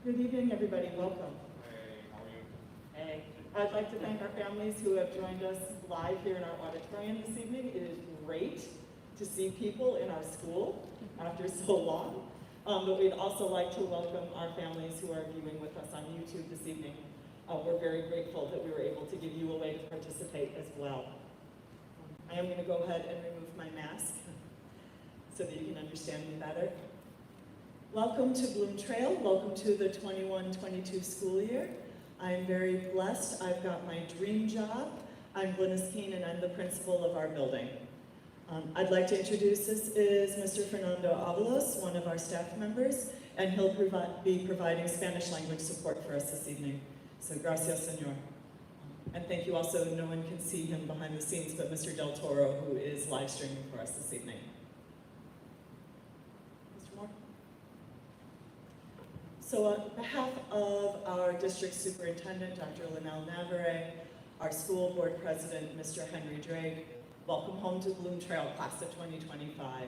Good evening, everybody. Welcome. Hey, how are you? Hey, I'd like to thank our families who have joined us live here in our auditorium this evening. It is great to see people in our school after so long. But we'd also like to welcome our families who are viewing with us on YouTube this evening. We're very grateful that we were able to give you a way to participate as well. I am going to go ahead and remove my mask so that you can understand me better. Welcome to Bloom Trail. Welcome to the 21-22 school year. I'm very blessed. I've got my dream job. I'm Glynis Keene, and I'm the principal of our building. I'd like to introduce, this is Mr. Fernando Avalos, one of our staff members, and he'll be providing Spanish language support for us this evening. So, gracias, señor. And thank you also, no one can see him behind the scenes, but Mr. Del Toro, who is live streaming for us this evening. Mr. Moore? So on behalf of our district superintendent, Dr. Linnell Navarre, our school board president, Mr. Henry Drake, welcome home to Bloom Trail, class of 2025.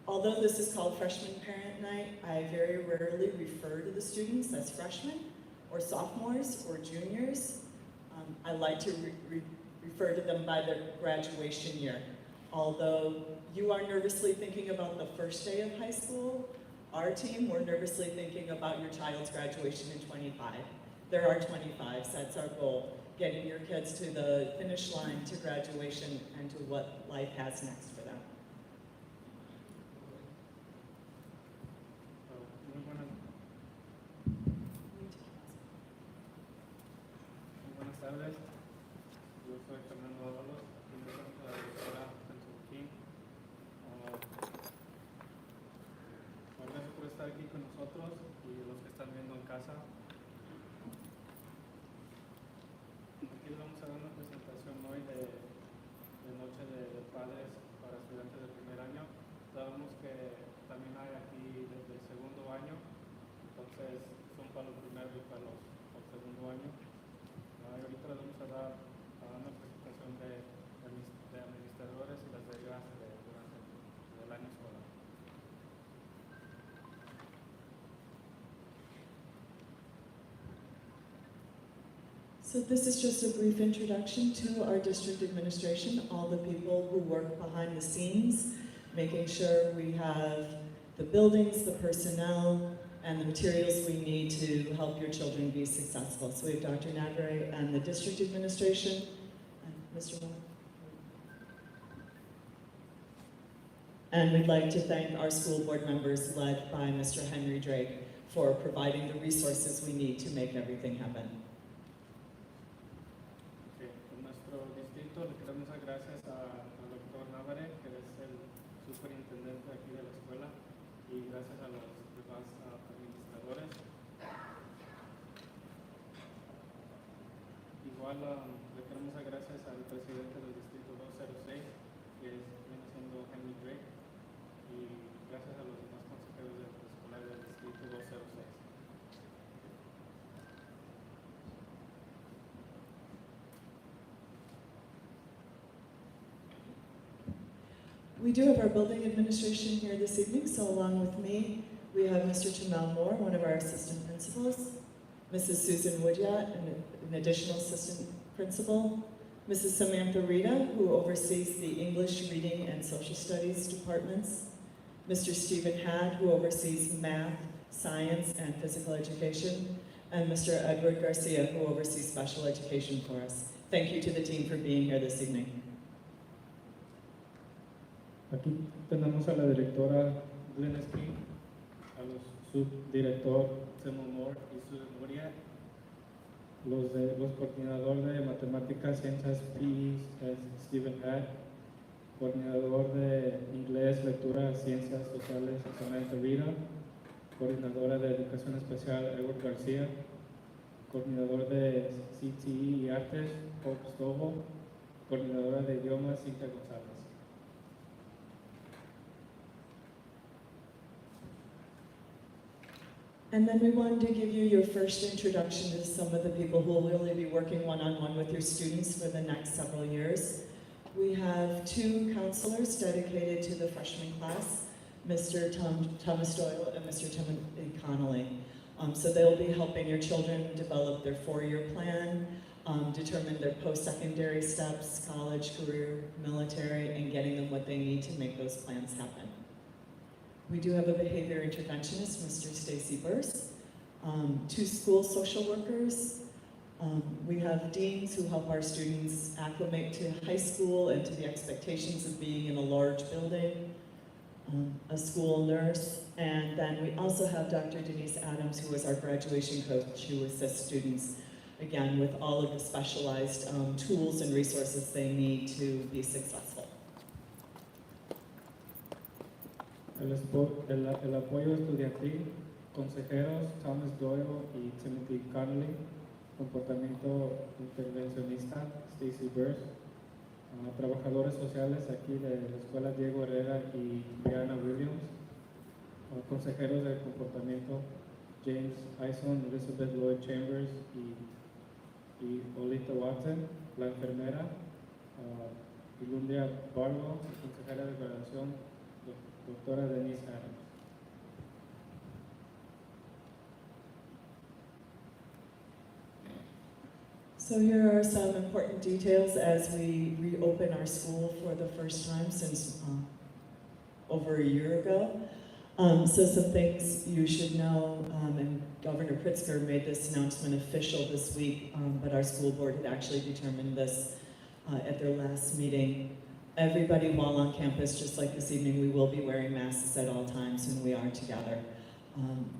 Although this is called Freshman Parent Night, I very rarely refer to the students as freshmen or sophomores or juniors. I like to refer to them by their graduation year. Although you are nervously thinking about the first day of high school, our team, we're nervously thinking about your child's graduation in 25. There are 25s, that's our goal, getting your kids to the finish line, to graduation, and to what life has next for them. Buenas tardes, yo soy Fernando Ábalos, represento a la doctora King. Gracias por estar aquí con nosotros y los que están viendo en casa. Aquí les vamos a dar una presentación hoy de Noche de Padres para estudiantes de primer año. Sabemos que también hay aquí desde el segundo año, entonces son para los primeros y para los segundo año. Ahorita les vamos a dar una presentación de administradores y las reglas durante el año escolar. So this is just a brief introduction to our district administration, all the people who work behind the scenes, making sure we have the buildings, the personnel, and the materials we need to help your children be successful. So we have Dr. Navarre and the district administration, and Mr. Moore. And we'd like to thank our school board members led by Mr. Henry Drake for providing the resources we need to make everything happen. En nuestro distrito le queremos dar gracias al doctor Navarre, que es el superintendente aquí de la escuela, y gracias a los demás administradores. Igual le queremos dar gracias al presidente del distrito 206, que viene siendo Henry Drake, y gracias a los demás consejeros escolares del distrito 206. We do have our building administration here this evening, so along with me, we have Mr. Jamal Moore, one of our assistant principals, Mrs. Susan Woodyat, an additional assistant principal, Mrs. Samantha Rita, who oversees the English, Reading, and Social Studies departments, Mr. Stephen Hadd, who oversees math, science, and physical education, and Mr. Edward Garcia, who oversees special education for us. Thank you to the team for being here this evening. Aquí tenemos a la directora Glynis King, a los subdirector Samuel Moore y Susan Moria, los coordinadores de matemáticas, ciencias PE es Stephen Hadd, coordinador de inglés, lectura, ciencias sociales Samantha Rita, coordinadora de educación especial Edward García, coordinador de CTE y artes Hope Stovo, coordinadora de idiomas Cintia González. And then we wanted to give you your first introduction to some of the people who will really be working one-on-one with your students for the next several years. We have two counselors dedicated to the freshman class, Mr. Thomas Doyle and Mr. Timothy Connolly. So they'll be helping your children develop their 4-year plan, determine their post-secondary steps, college, career, military, and getting them what they need to make those plans happen. We do have a behavior interventionist, Mr. Stacy Burse, 2 school social workers. We have deans who help our students acclimate to high school and to the expectations of being in a large building, a school nurse, and then we also have Dr. Denise Adams, who is our graduation coach, who assists students, again, with all of the specialized tools and resources they need to be successful. El apoyo estudiantil, consejeros Thomas Doyle y Timothy Connolly, comportamiento intervencionista Stacy Burse, trabajadores sociales aquí de la escuela Diego Herrera y Brianna Williams, consejeros de comportamiento James Ison, Elizabeth Lloyd Chambers y Olita Watson, la enfermera Ilundia Barlow, consejera de graduación doctora Denise Adams. So here are some important details as we reopen our school for the first time since over a year ago. So some things you should know, and Governor Pritzker made this announcement official this week, but our school board had actually determined this at their last meeting. Everybody while on campus, just like this evening, we will be wearing masks at all times when we are together,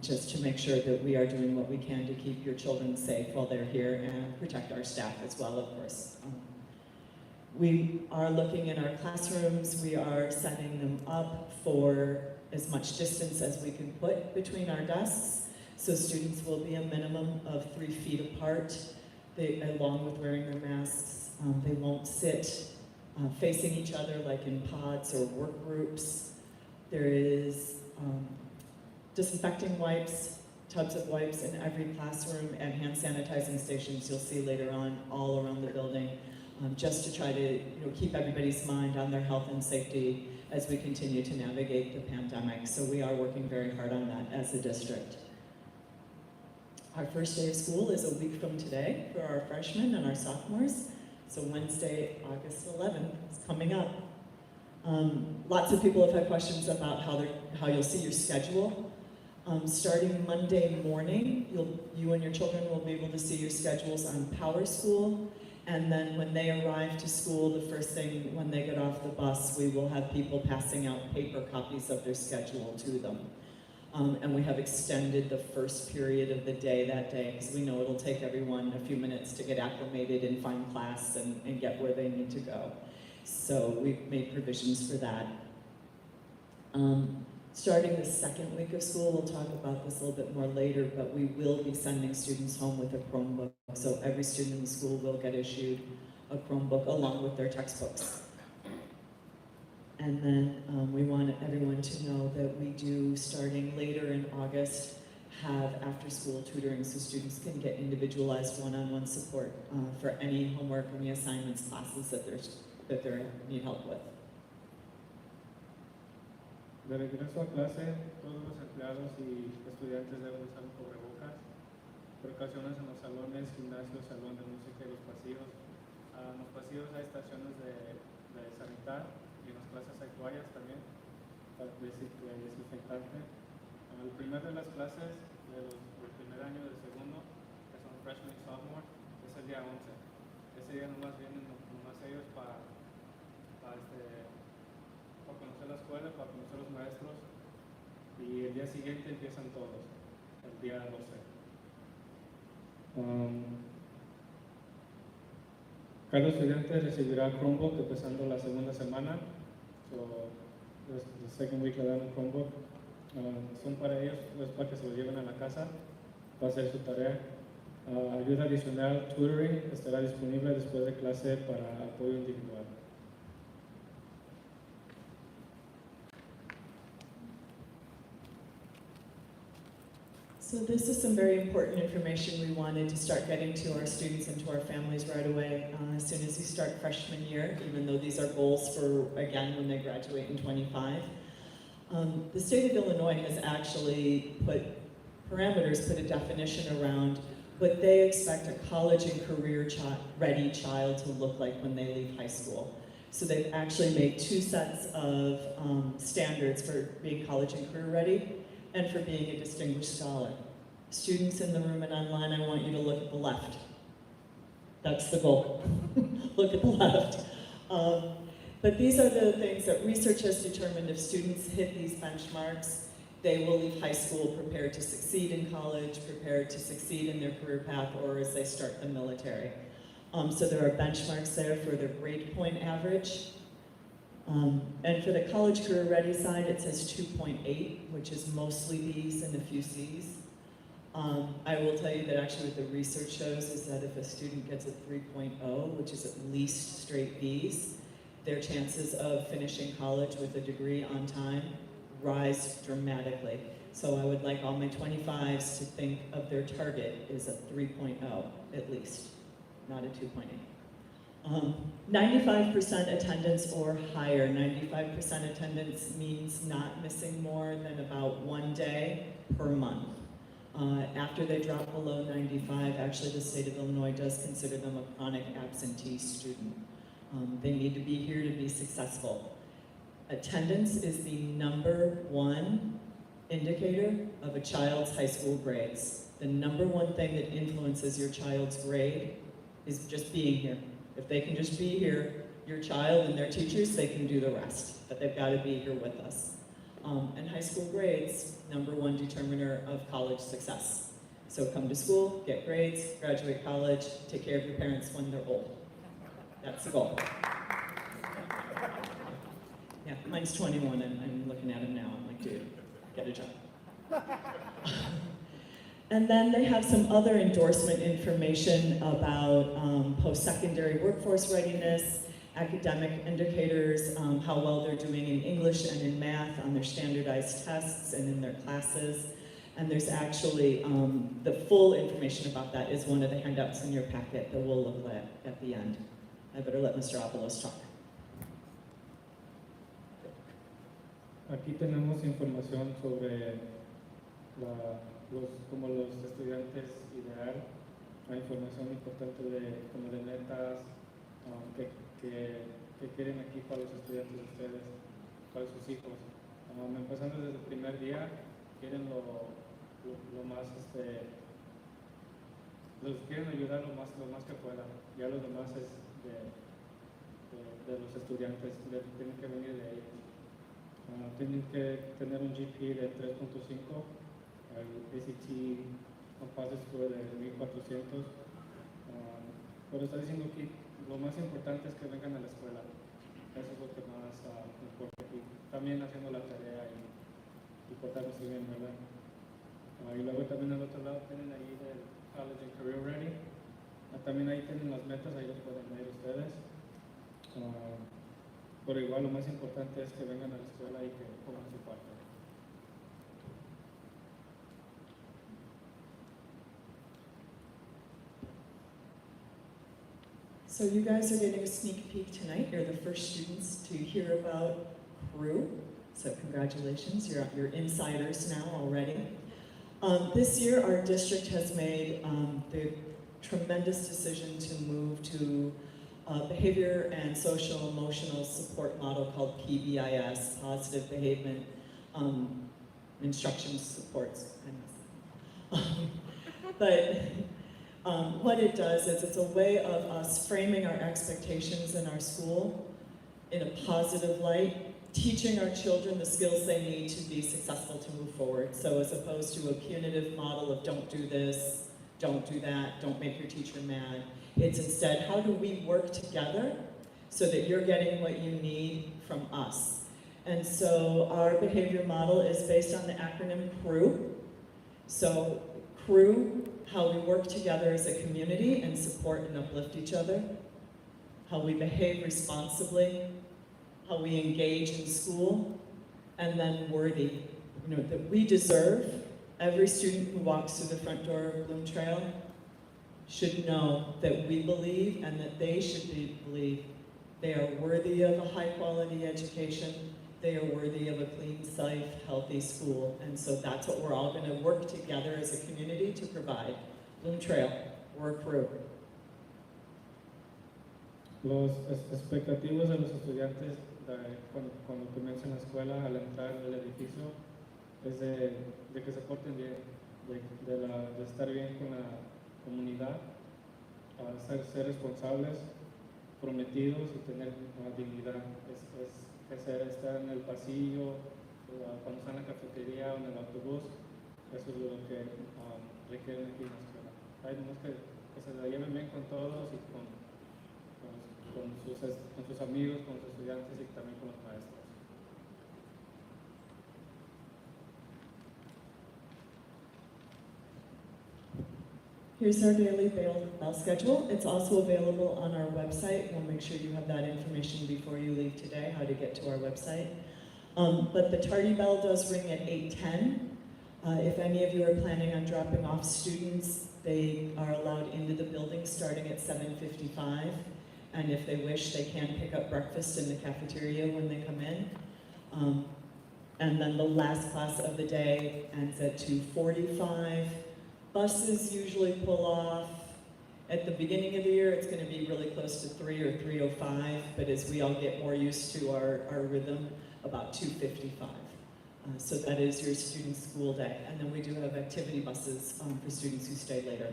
just to make sure that we are doing what we can to keep your children safe while they're here and protect our staff as well, of course. We are looking in our classrooms, we are setting them up for as much distance as we can put between our desks, so students will be a minimum of 3 feet apart, along with wearing their masks. They won't sit facing each other like in pods or work groups. There is disinfecting wipes, tubs of wipes in every classroom, and hand sanitizing stations you'll see later on all around the building, just to try to keep everybody's mind on their health and safety as we continue to navigate the pandemic. So we are working very hard on that as a district. Our first day of school is a week from today for our freshmen and our sophomores. So Wednesday, August 11th is coming up. Lots of people have had questions about how you'll see your schedule. Starting Monday morning, you and your children will be able to see your schedules on Power School. And then when they arrive to school, the first thing when they get off the bus, we will have people passing out paper copies of their schedule to them. And we have extended the first period of the day that day, because we know it'll take everyone a few minutes to get acclimated and find class and get where they need to go. So we've made provisions for that. Starting the second week of school, we'll talk about this a little bit more later, but we will be sending students home with a Chromebook. So every student in the school will get issued a Chromebook along with their textbooks. And then we want everyone to know that we do, starting later in August, have after-school tutoring so students can get individualized one-on-one support for any homework, any assignments, classes that they need help with. De regreso a clase, todos los empleados y estudiantes deben usar cubrebocas, precauciones en los salones, gimnasios, salón de música y los pasillos. En los pasillos hay estaciones de sanitar y en las clases hay toallas también, desinfectante. El primer de las clases del primer año del segundo, que son freshman y sophomore, es el día 11. Ese día nomás vienen nomás ellos para conocer la escuela, para conocer los maestros, y el día siguiente empiezan todos, el día 12. Cada estudiante recibirá Chromebook empezando la segunda semana. So, the second week le dan un Chromebook. Son para ellos, es para que se lo lleven a la casa, para hacer su tarea. Ayuda adicional, tutoring, estará disponible después de clase para apoyo individual. So this is some very important information we wanted to start getting to our students and to our families right away as soon as you start freshman year, even though these are goals for, again, when they graduate in 25. The state of Illinois has actually put parameters, put a definition around what they expect a college and career ready child to look like when they leave high school. So they've actually made two sets of standards for being college and career ready and for being a distinguished scholar. Students in the room and online, I want you to look at the left. That's the goal. Look at the left. But these are the things that research has determined if students hit these benchmarks, they will leave high school prepared to succeed in college, prepared to succeed in their career path, or as they start the military. So there are benchmarks there for the grade point average. And for the college career ready side, it says 2.8, which is mostly B's and a few C's. I will tell you that actually what the research shows is that if a student gets a 3.0, which is at least straight B's, their chances of finishing college with a degree on time rise dramatically. So I would like all my 25s to think of their target is a 3.0 at least, not a 2.8. 95% attendance or higher. 95% attendance means not missing more than about 1 day per month. After they drop below 95, actually the state of Illinois does consider them a chronic absentee student. They need to be here to be successful. Attendance is the #1 indicator of a child's high school grades. The #1 thing that influences your child's grade is just being here. If they can just be here, your child and their teachers, they can do the rest, but they've got to be here with us. And high school grades, #1 determiner of college success. So come to school, get grades, graduate college, take care of your parents when they're old. That's the goal. Yeah, mine's 21 and I'm looking at him now. I'm like, dude, get a job. And then they have some other endorsement information about post-secondary workforce readiness, academic indicators, how well they're doing in English and in math on their standardized tests and in their classes. And there's actually, the full information about that is one of the handouts in your packet that we'll look at the end. I better let Mr. Avalos talk. Aquí tenemos información sobre como los estudiantes ideal, la información importante como de metas que quieren aquí para los estudiantes de ustedes, para sus hijos. Empezando desde el primer día, quieren lo más, los quieren ayudar lo más que puedan. Ya lo demás es de los estudiantes, tienen que venir de ellos. Tienen que tener un GPA de 3.5, el ACT Composite Score de 1400. Pero está diciendo que lo más importante es que vengan a la escuela. Eso es lo que más importa aquí. También haciendo la tarea y portándose bien, ¿verdad? Y luego también al otro lado tienen ahí el College and Career Ready. También ahí tienen las metas, ahí los pueden ver ustedes. Pero igual lo más importante es que vengan a la escuela y que pongan su parte. So you guys are getting a sneak peek tonight. You're the first students to hear about CREW. So congratulations, you're insiders now already. This year our district has made the tremendous decision to move to behavior and social emotional support model called PBIS, Positive Behavior Instruction Supports. What it does is it's a way of us framing our expectations in our school in a positive light, teaching our children the skills they need to be successful to move forward. So as opposed to a punitive model of don't do this, don't do that, don't make your teacher mad, it's instead, how do we work together so that you're getting what you need from us? And so our behavior model is based on the acronym CREW. So CREW, how we work together as a community and support and uplift each other, how we behave responsibly, how we engage in school, and then worthy, that we deserve. Every student who walks through the front door of Bloom Trail should know that we believe and that they should believe they are worthy of a high quality education they are worthy of a clean, safe, healthy school. And so that's what we're all going to work together as a community to provide. Bloom Trail, we're a crew. Los expectativos de los estudiantes cuando comienzan la escuela, al entrar al edificio, es de que se porten bien, de estar bien con la comunidad, ser responsables, prometidos y tener dignidad. Estar en el pasillo, cuando están en la cafetería o en el autobús, eso es lo que requieren aquí en la escuela. Hay que se la lleven bien con todos y con sus amigos, con sus estudiantes y también con los maestros. Here's our daily bell schedule. It's also available on our website. We'll make sure you have that information before you leave today, how to get to our website. But the tardy bell does ring at 8:10. If any of you are planning on dropping off students, they are allowed into the building starting at 7:55. And if they wish, they can pick up breakfast in the cafeteria when they come in. And then the last class of the day ends at 2:45. Buses usually pull off. At the beginning of the year, it's going to be really close to 3 or 3:05, but as we all get more used to our rhythm, about 2:55. So that is your student school day. And then we do have activity buses for students who stay later.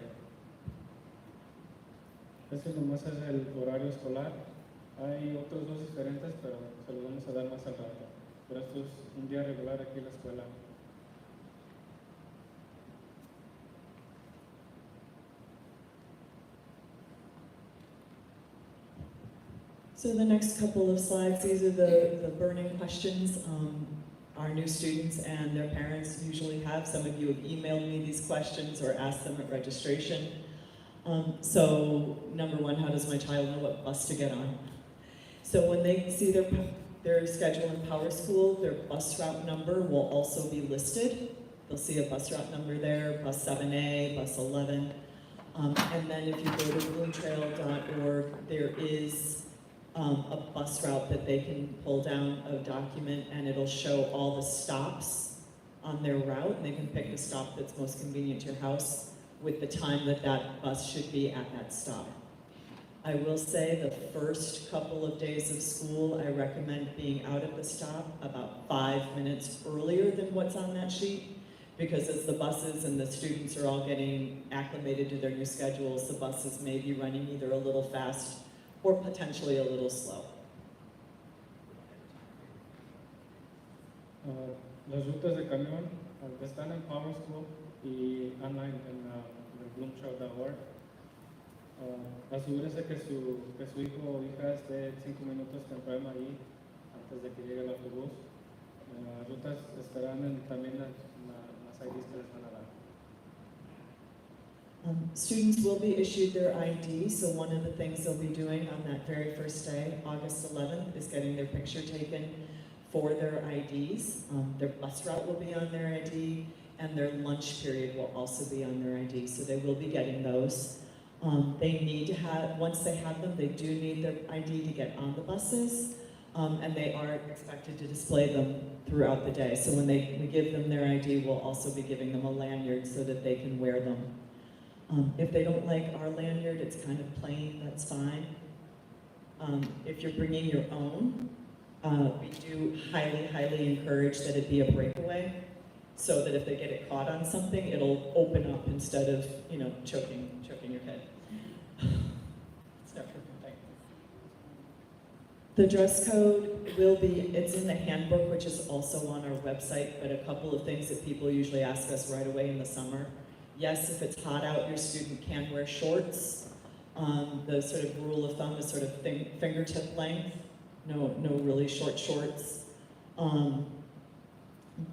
Eso nomás es el horario escolar. Hay otros dos diferentes, pero se los vamos a dar más al rato. Pero esto es un día regular aquí en la escuela. So the next couple of slides, these are the burning questions our new students and their parents usually have. Some of you have emailed me these questions or asked them at registration. So number one, how does my child know what bus to get on? So when they see their schedule in Power School, their bus route number will also be listed. They'll see a bus route number there, bus 7A, bus 11. And then if you go to bloomtrail.org, there is a bus route that they can pull down a document and it'll show all the stops on their route, and they can pick the stop that's most convenient to your house with the time that that bus should be at that stop. I will say the first couple of days of school, I recommend being out at the stop about 5 minutes earlier than what's on that sheet, because as the buses and the students are all getting acclimated to their new schedules, the buses may be running either a little fast or potentially a little slow. Las rutas de camión están en Power School y online en bloomtrail.org. Asegúrese que su hijo o hija esté 5 minutos temprano ahí antes de que llegue el autobús. Las rutas estarán también en las IDs que les van a dar. Students will be issued their ID, so one of the things they'll be doing on that very first day, August 11th, is getting their picture taken for their IDs. Their bus route will be on their ID, and their lunch period will also be on their ID, so they will be getting those. They need to have, once they have them, they do need their ID to get on the buses, and they are expected to display them throughout the day. So when we give them their ID, we'll also be giving them a lanyard so that they can wear them. If they don't like our lanyard, it's kind of plain, that's fine. If you're bringing your own, we do highly, highly encourage that it be a breakaway, so that if they get it caught on something, it'll open up instead of, choking your head. It's not perfect. The dress code will be, it's in the handbook, which is also on our website, but a couple of things that people usually ask us right away in the summer. Yes, if it's hot out, your student can wear shorts. The sort of rule of thumb is sort of fingertip length, no really short shorts.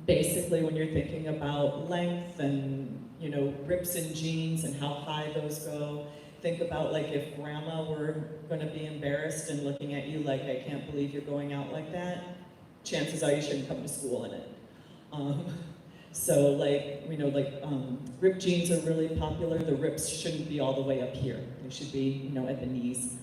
Basically, when you're thinking about length and rips in jeans and how high those go, think about like if grandma were going to be embarrassed and looking at you like, I can't believe you're going out like that, chances are you shouldn't come to school in it. So ripped jeans are really popular. The rips shouldn't be all the way up here. They should be, at the knees.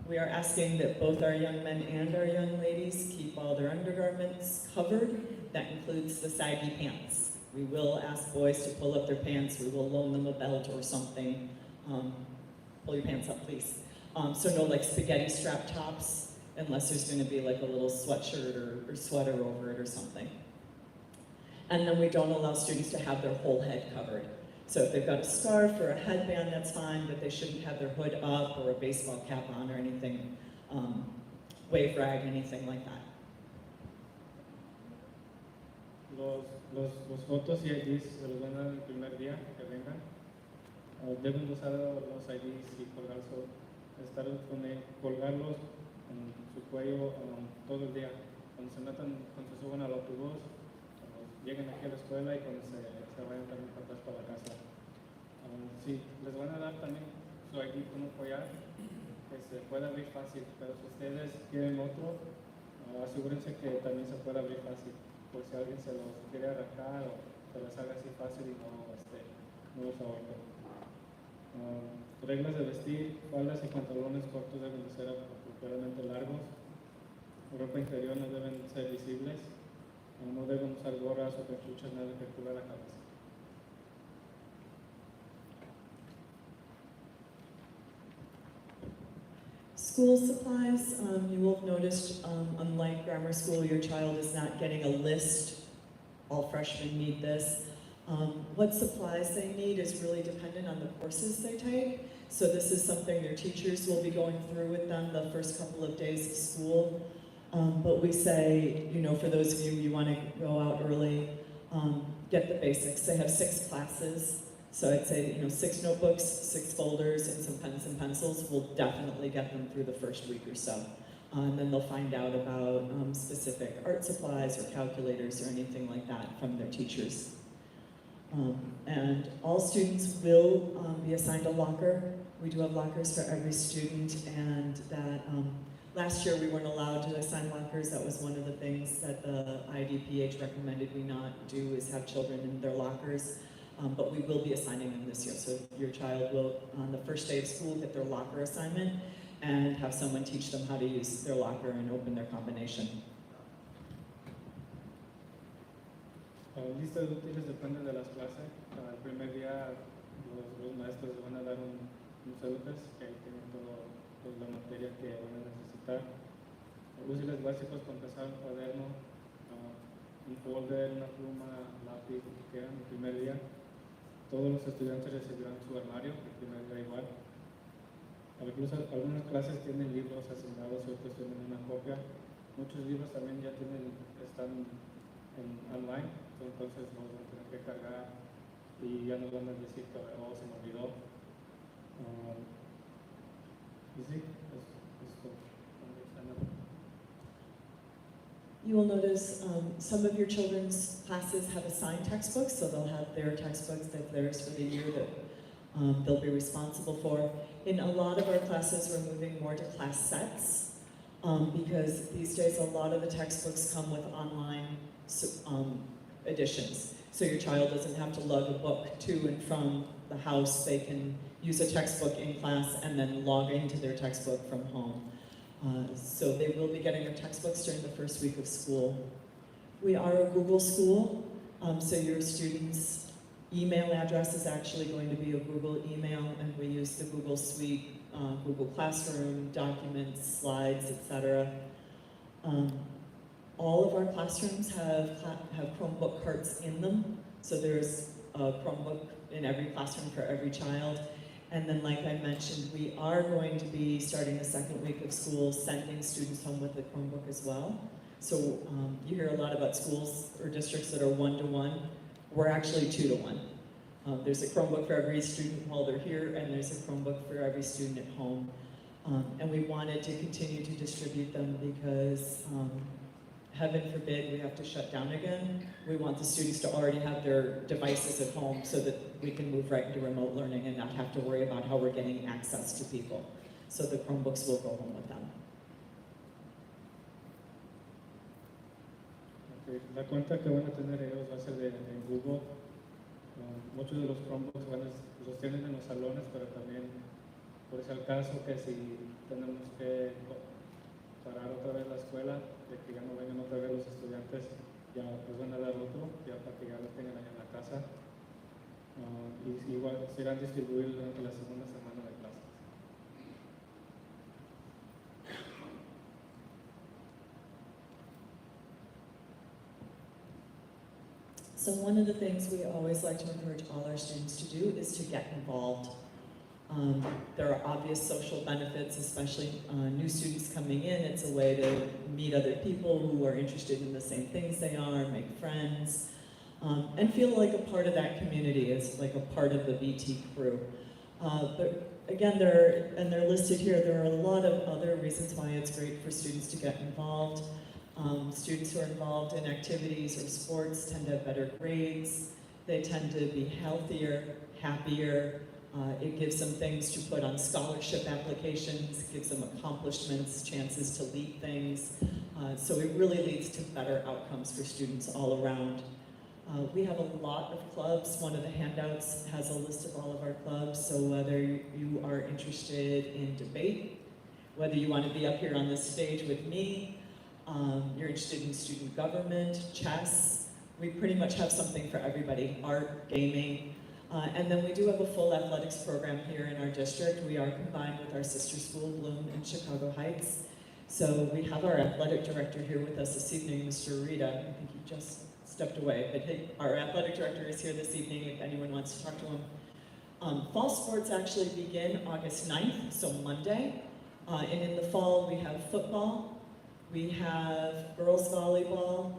We are asking that both our young men and our young ladies keep all their undergarments covered. That includes the saggy pants. We will ask boys to pull up their pants. We will loan them a belt or something. Pull your pants up, please. So no like spaghetti strap tops, unless there's going to be like a little sweatshirt or sweater over it or something. And then we don't allow students to have their whole head covered. So if they've got a scarf or a headband, that's fine, but they shouldn't have their hood up or a baseball cap on or anything, wave rag, anything like that. Los fotos y IDs se los van a dar el primer día que vengan. Deben usar los IDs y colgarlos en su cuello todo el día. Cuando se suban al autobús, cuando lleguen aquí a la escuela y cuando se vayan también para atrás para la casa. Sí, les van a dar también su ID con un collar que se pueda abrir fácil, pero si ustedes quieren otro, asegúrense que también se pueda abrir fácil, por si alguien se los quiere arrancar o se les haga así fácil y no los ahorca. Reglas de vestir: faldas y pantalones cortos deben de ser apropiadamente largos, ropa interior no deben ser visibles, no deben usar gorras o cachuchas, nada que cubra la cabeza. School supplies, you will have noticed, unlike grammar school, your child is not getting a list. All freshmen need this. What supplies they need is really dependent on the courses they take. So this is something their teachers will be going through with them the first couple of days of school. But we say, for those of you want to go out early, get the basics. They have 6 classes. So I'd say, 6 notebooks, 6 folders, and some pens and pencils will definitely get them through the first week or so. And then they'll find out about specific art supplies or calculators or anything like that from their teachers. And all students will be assigned a locker. We do have lockers for every student, and that last year we weren't allowed to assign lockers. That was one of the things that the IDPH recommended we not do, is have children in their lockers. But we will be assigning them this year. So your child will, on the first day of school, get their locker assignment and have someone teach them how to use their locker and open their combination. Lista de útiles depende de las clases. El primer día los maestros les van a dar un celular que ahí tienen toda la materia que van a necesitar. Útiles básicos para empezar: un cuaderno, un folder, una pluma, lápiz, lo que quieran. El primer día todos los estudiantes recibirán su armario, el primer día igual. Incluso algunas clases tienen libros asignados y otros tienen una copia. Muchos libros también ya están online, entonces los van a tener que cargar y ya nos van a decir que se me olvidó. Y sí, esto. You will notice some of your children's classes have assigned textbooks, so they'll have their textbooks, that's theirs for the year, that they'll be responsible for. In a lot of our classes, we're moving more to class sets, because these days a lot of the textbooks come with online editions. So your child doesn't have to lug a book to and from the house. They can use a textbook in class and then log into their textbook from home. So they will be getting their textbooks during the first week of school. We are a Google school, so your students' email address is actually going to be a Google email, and we use the Google Suite, Google Classroom, documents, slides, etc. All of our classrooms have Chromebook carts in them, so there's a Chromebook in every classroom for every child. And then, like I mentioned, we are going to be, starting the second week of school, sending students home with a Chromebook as well. So you hear a lot about schools or districts that are 1-to-1. We're actually 2-to-1. There's a Chromebook for every student while they're here, and there's a Chromebook for every student at home. And we wanted to continue to distribute them because, heaven forbid, we have to shut down again. We want the students to already have their devices at home so that we can move right into remote learning and not have to worry about how we're getting access to people. So the Chromebooks will go home with them. Okay. La cuenta que van a tener ellos va a ser en Google. Muchos de los Chromebooks los tienen en los salones, pero también Por si al caso que si tenemos que parar otra vez la escuela, de que ya no vengan otra vez los estudiantes, ya les van a dar otro, ya para que ya lo tengan allá en la casa. Y igual se irán a distribuir durante la segunda semana de clases. So one of the things we always like to encourage all our students to do is to get involved. There are obvious social benefits, especially new students coming in. It's a way to meet other people who are interested in the same things they are, make friends, and feel like a part of that community, as like a part of the BT crew. But again, they're listed here, there are a lot of other reasons why it's great for students to get involved. Students who are involved in activities or sports tend to have better grades. They tend to be healthier, happier. It gives them things to put on scholarship applications, gives them accomplishments, chances to lead things. So it really leads to better outcomes for students all around. We have a lot of clubs. One of the handouts has a list of all of our clubs. So whether you are interested in debate, whether you want to be up here on this stage with me, you're interested in student government, chess, we pretty much have something for everybody, art, gaming. And then we do have a full athletics program here in our district. We are combined with our sister school, Bloom, in Chicago Heights. So we have our athletic director here with us this evening, Mr. Rita. I think he just stepped away, but our athletic director is here this evening if anyone wants to talk to him. Fall sports actually begin August 9th, so Monday. And in the fall, we have football, we have girls volleyball,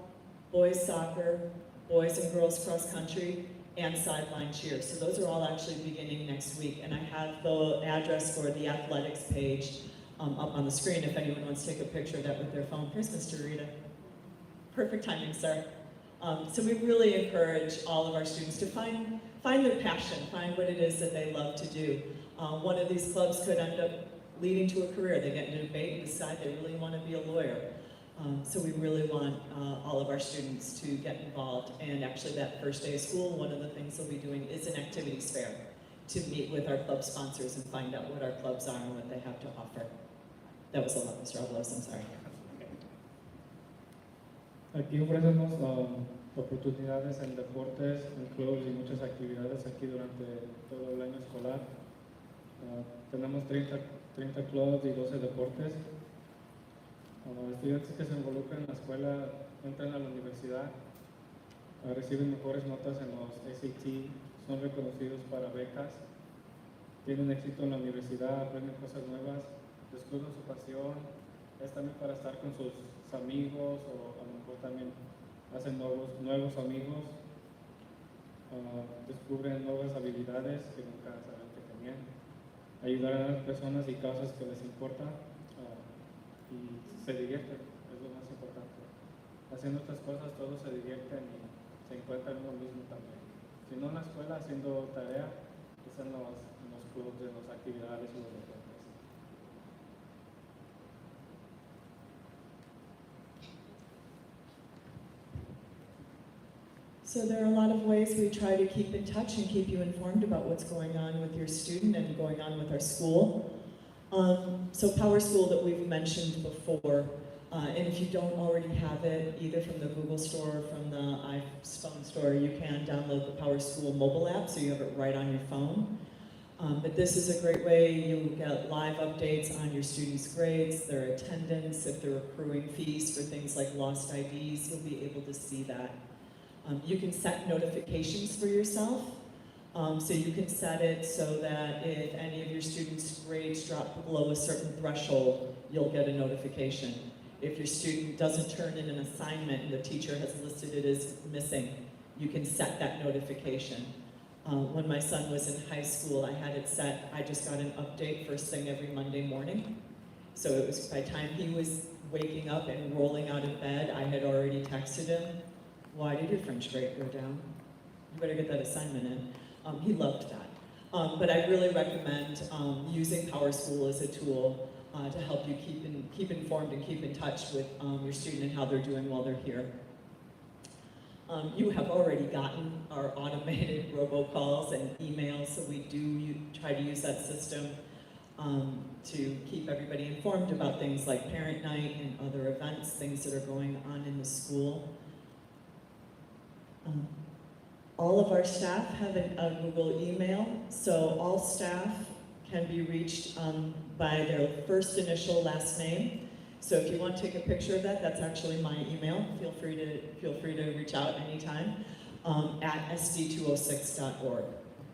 boys soccer, boys and girls cross country, and sideline cheer. So those are all actually beginning next week. And I have the address for the athletics page up on the screen if anyone wants to take a picture of that with their phone. Here's Mr. Rita. Perfect timing, sir. So we really encourage all of our students to find their passion, find what it is that they love to do. One of these clubs could end up leading to a career. They get into debate and decide they really want to be a lawyer. So we really want all of our students to get involved. And actually that first day of school, one of the things we'll be doing is an activities fair to meet with our club sponsors and find out what our clubs are and what they have to offer. That was a lot, Mr. Oblos, I'm sorry. Aquí ofrecemos oportunidades en deportes, en clubes y muchas actividades aquí durante todo el año escolar. Tenemos 30 clubes y 12 deportes. Estudiantes que se involucran en la escuela entran a la universidad, reciben mejores notas en los SAT, son reconocidos para becas, tienen éxito en la universidad, aprenden cosas nuevas, descubren su pasión, es también para estar con sus amigos o a lo mejor también hacen nuevos amigos, descubren nuevas habilidades que nunca sabían que tenían, ayudar a las personas y causas que les importan. Y se divierten, es lo más importante. Haciendo estas cosas todos se divierten y se encuentran uno mismo también. Si no en la escuela haciendo tarea, es en los clubes, en las actividades y los deportes. So there are a lot of ways we try to keep in touch and keep you informed about what's going on with your student and going on with our school. So Power School that we've mentioned before, and if you don't already have it, either from the Google Store or from the iPhone Store, you can download the Power School mobile app so you have it right on your phone. But this is a great way. You get live updates on your students' grades, their attendance, if they're accruing fees for things like lost IDs, you'll be able to see that. You can set notifications for yourself. So you can set it so that if any of your students' grades drop below a certain threshold, you'll get a notification. If your student doesn't turn in an assignment and the teacher has listed it as missing, you can set that notification. When my son was in high school, I had it set, I just got an update first thing every Monday morning. So it was by the time he was waking up and rolling out of bed, I had already texted him, "Why did your French grade go down? You better get that assignment in." He loved that. But I really recommend using Power School as a tool to help you keep informed and keep in touch with your student and how they're doing while they're here. You have already gotten our automated robocalls and emails, so we do try to use that system. to keep everybody informed about things like parent night and other events, things that are going on in the school. All of our staff have a Google email, so all staff can be reached by their first initial last name. So if you want to take a picture of that, that's actually my email. Feel free to reach out anytime at sd206.org.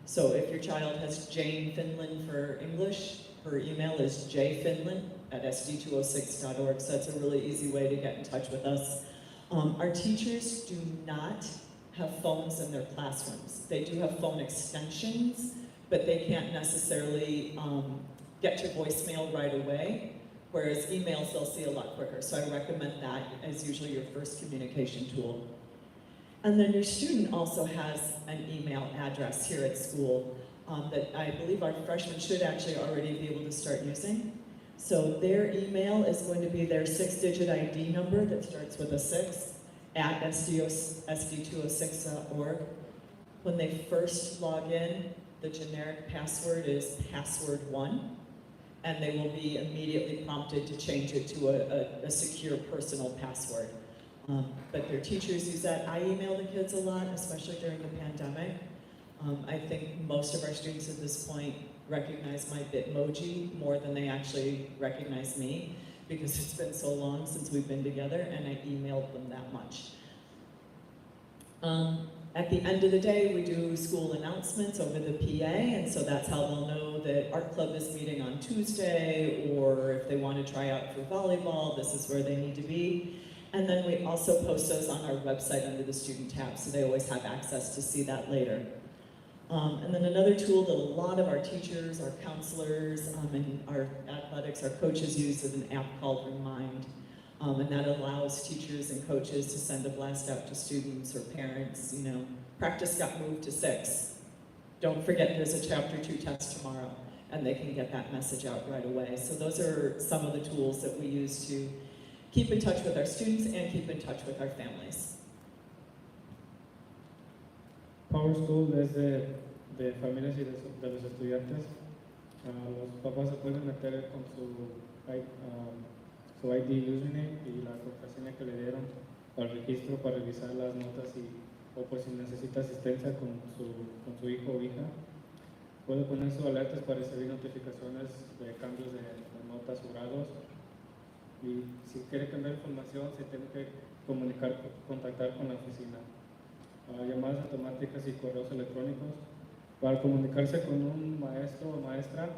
So if your child has Jane Finland for English, her email is jfinland@sd206.org. So that's a really easy way to get in touch with us. Our teachers do not have phones in their classrooms. They do have phone extensions, but they can't necessarily get to voicemail right away, whereas emails they'll see a lot quicker. So I recommend that as usually your first communication tool. And then your student also has an email address here at school that I believe our freshmen should actually already be able to start using. So their email is going to be their 6-digit ID number that starts with a 6 at sd206.org. When they first log in, the generic password is password1, and they will be immediately prompted to change it to a secure personal password. But their teachers use that. I email the kids a lot, especially during the pandemic. I think most of our students at this point recognize my Bitmoji more than they actually recognize me, because it's been so long since we've been together and I emailed them that much. At the end of the day, we do school announcements over the PA, and so that's how they'll know that art club is meeting on Tuesday, or if they want to try out for volleyball, this is where they need to be. And then we also post those on our website under the student tab, so they always have access to see that later. And then another tool that a lot of our teachers, our counselors, and our athletics, our coaches use is an app called Remind. And that allows teachers and coaches to send a blast out to students or parents, you know, practice got moved to 6. Don't forget there's a chapter 2 test tomorrow, and they can get that message out right away. So those are some of the tools that we use to keep in touch with our students and keep in touch with our families. Power School es de familias y de los estudiantes. Los papás se pueden meter con su ID username y la contraseña que le dieron al registro para revisar las notas o pues si necesita asistencia con su hijo o hija. Puede poner sus alertas para recibir notificaciones de cambios de notas o grados. Y si quiere cambiar información, se tiene que contactar con la oficina. Llamadas automáticas y correos electrónicos. Para comunicarse con un maestro o maestra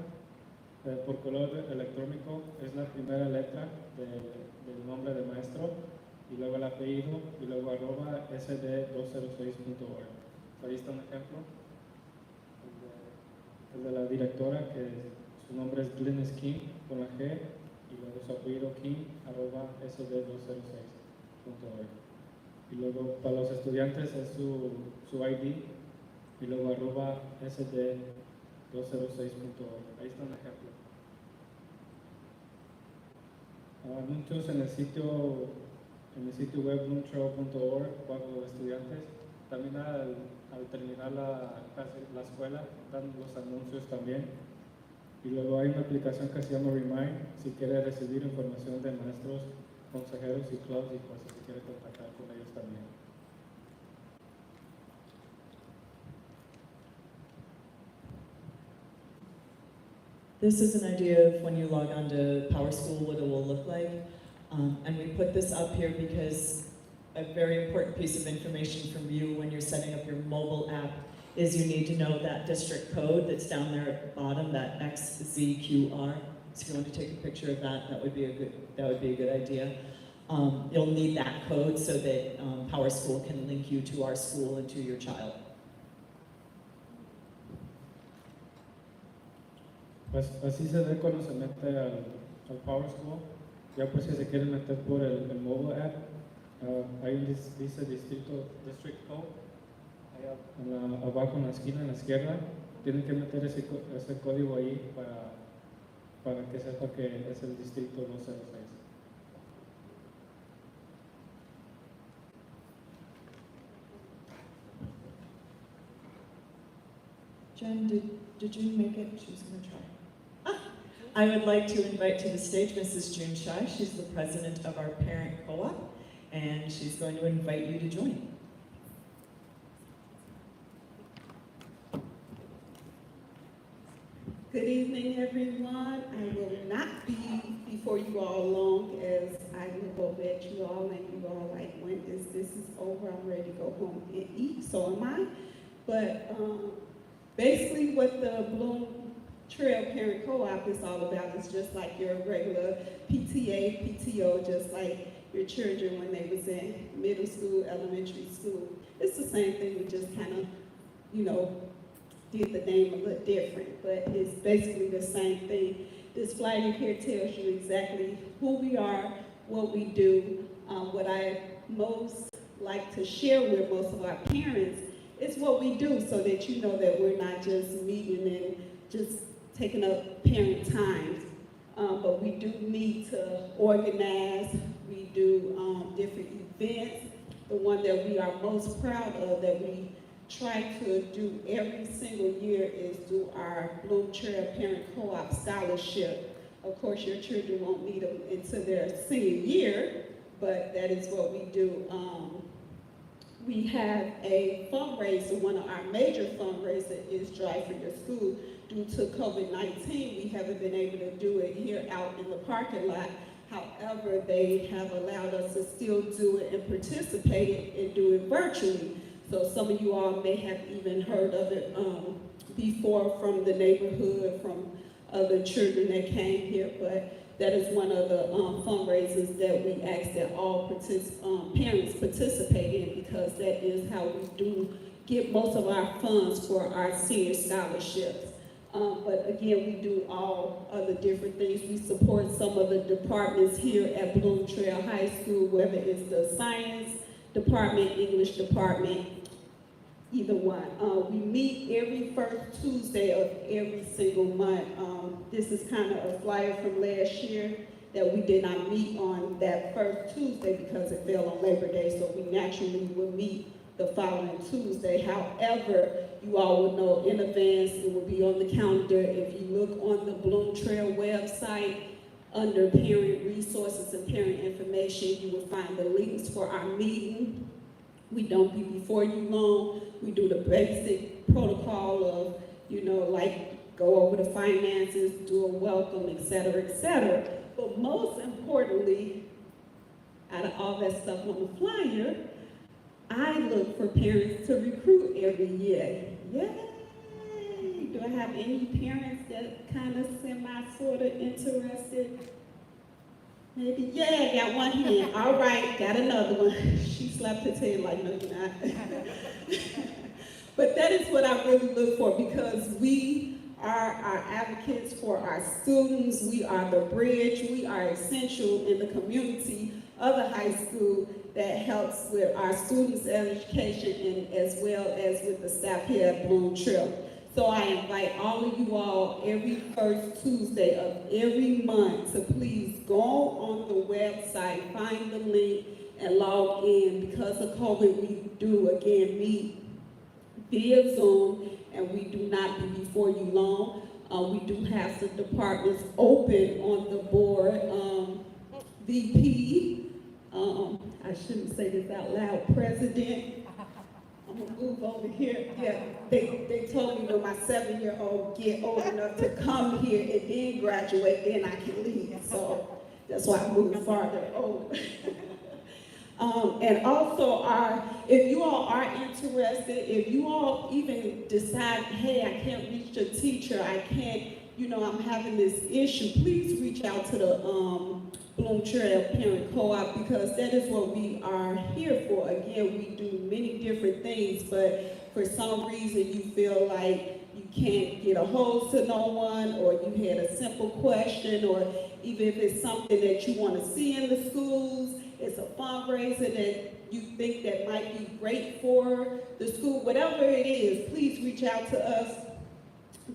por correo electrónico es la primera letra del nombre del maestro y luego el apellido y luego @sd206.org. Ahí está un ejemplo. El de la directora, que su nombre es Glenn King con la G y luego su apellido King @sd206.org. Y luego para los estudiantes es su ID y luego @sd206.org. Ahí está un ejemplo. Anuncios en el sitio web loontrail.org para los estudiantes. También al terminar la escuela dan los anuncios también. Y luego hay una aplicación que se llama Remind si quiere recibir información de maestros, consejeros y clubs y pues si quiere contactar con ellos también. This is an idea of when you log on to PowerSchool, what it will look like. And we put this up here because a very important piece of information from you when you're setting up your mobile app is you need to know that district code that's down there at the bottom, that XZQR. So if you want to take a picture of that, that would be a good idea. You'll need that code so that PowerSchool can link you to our school and to your child. Pues así se ve cuando se mete al PowerSchool. Ya pues si se quiere meter por el mobile app, ahí dice district code, ahí abajo en la esquina, en la izquierda, tienen que meter ese código ahí para que sepa que es el distrito 206. Jen, did you make it? She's going to try. I would like to invite to the stage Mrs. June Shai. She's the president of our parent co-op, and she's going to invite you to join. Good evening, everyone. I will not be before you all long as I look over at you all and you all like, when this is over, I'm ready to go home and eat, so am I. But basically what the Bloom Trail Parent Co-op is all about is just like your regular PTA, PTO, just like your children when they was in middle school, elementary school. It's the same thing, we just kind of, did the name a little different, but it's basically the same thing. This flyer here tells you exactly who we are, what we do. What I most like to share with most of our parents is what we do, so that you know that we're not just meeting and just taking up parent time. But we do need to organize. We do different events. The one that we are most proud of that we try to do every single year is do our Bloom Trail Parent Co-op Scholarship. Of course, your children won't need them until their senior year, but that is what we do. We have a fundraiser. One of our major fundraisers is Drive for Your School. Due to COVID-19, we haven't been able to do it here out in the parking lot. However, they have allowed us to still do it and participate and do it virtually. So some of you all may have even heard of it before from the neighborhood, from other children that came here, but that is one of the fundraisers that we ask that all parents participate in, because that is how we do get most of our funds for our senior scholarships. But again, we do all other different things. We support some of the departments here at Bloom Trail High School, whether it's the science department, English department, either one. We meet every first Tuesday of every single month. This is kind of a flyer from last year that we did not meet on that first Tuesday because it fell on Labor Day, so we naturally will meet the following Tuesday. However, you all will know in advance, it will be on the calendar. If you look on the Bloom Trail website, under parent resources and parent information, you will find the links for our meeting. We don't be before you long. We do the basic protocol of, like go over the finances, do a welcome, et cetera, But most importantly, out of all that stuff on the flyer, I look for parents to recruit every year. Yay! Do I have any parents that kind of sort of interested? Maybe, yeah, got one hand. All right, got another one. She slapped her tail like, no, you're not. But that is what I really look for, because we are our advocates for our students. We are the bridge. We are essential in the community of the high school that helps with our students' education and as well as with the staff here at Bloom Trail. So I invite all of you all every first Tuesday of every month to please go on the website, find the link, and log in. Because of COVID, we do, again, meet via Zoom, and we do not be before you long. We do have some departments open on the board. VP, I shouldn't say this out loud, President. I'm gonna move over here. Yeah, they told me when my 7-year-old get old enough to come here and then graduate, then I can leave. So that's why I moved farther over. And also, if you all are interested, if you all even decide, hey, I can't reach a teacher, I can't, I'm having this issue, please reach out to the Bloom Trail Parent Co-op, because that is what we are here for. Again, we do many different things, but for some reason you feel like you can't get a hold to no one, or you had a simple question, or even if it's something that you want to see in the schools, it's a fundraiser that you think that might be great for the school, whatever it is, please reach out to us.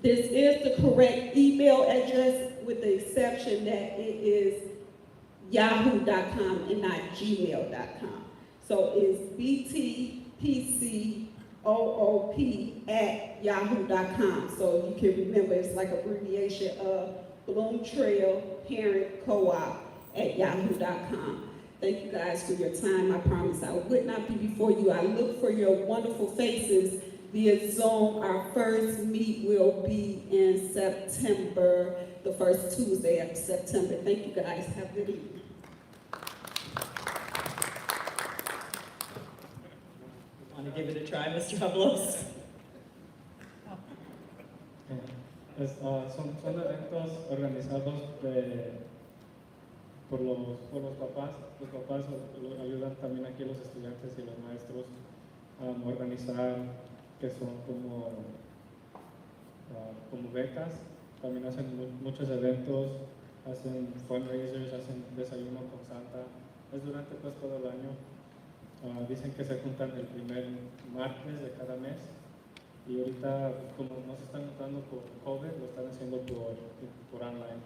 This is the correct email address, with the exception that it is yahoo.com and not gmail.com. So it's btpcoop@yahoo.com. So you can remember, it's like abbreviation of Bloom Trail Parent Co-op at yahoo.com. Thank you guys for your time. I promise I would not be before you. I look for your wonderful faces via Zoom. Our first meet will be in September, the first Tuesday of September. Thank you guys. Have a good evening. Want to give it a try, Mr. Hublos? Son eventos organizados por los papás. Los papás ayudan también aquí a los estudiantes y los maestros a organizar que son como becas. También hacen muchos eventos, hacen fundraisers, hacen desayuno con Santa. Es durante pues todo el año. Dicen que se juntan el primer martes de cada mes. Y ahorita, como no se están juntando por COVID, lo están haciendo por online,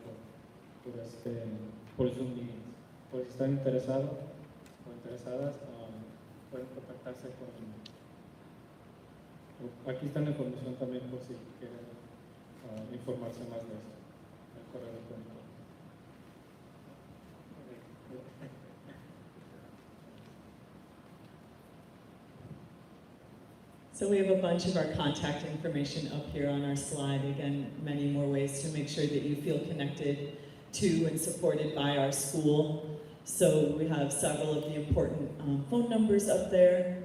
por Zoom meetings. Por si están interesados o interesadas, pueden contactarse con... Aquí está la información también por si quieren informarse más de eso. El correo electrónico. So we have a bunch of our contact information up here on our slide. Again, many more ways to make sure that you feel connected to and supported by our school. So we have several of the important phone numbers up there,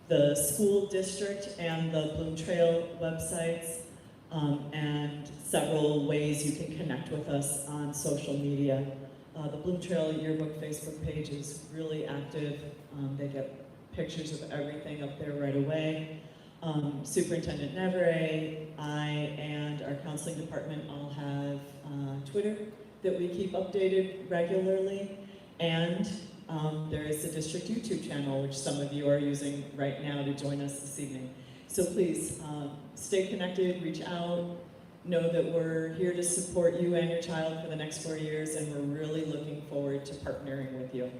the school district and the Bloom Trail websites, and several ways you can connect with us on social media. The Bloom Trail Yearbook Facebook page is really active. They get pictures of everything up there right away. Superintendent Nevere, I, and our counseling department all have Twitter that we keep updated regularly. And there is the district YouTube channel, which some of you are using right now to join us this evening. So please, stay connected, reach out, know that we're here to support you and your child for the next 4 years, and we're really looking forward to partnering with you.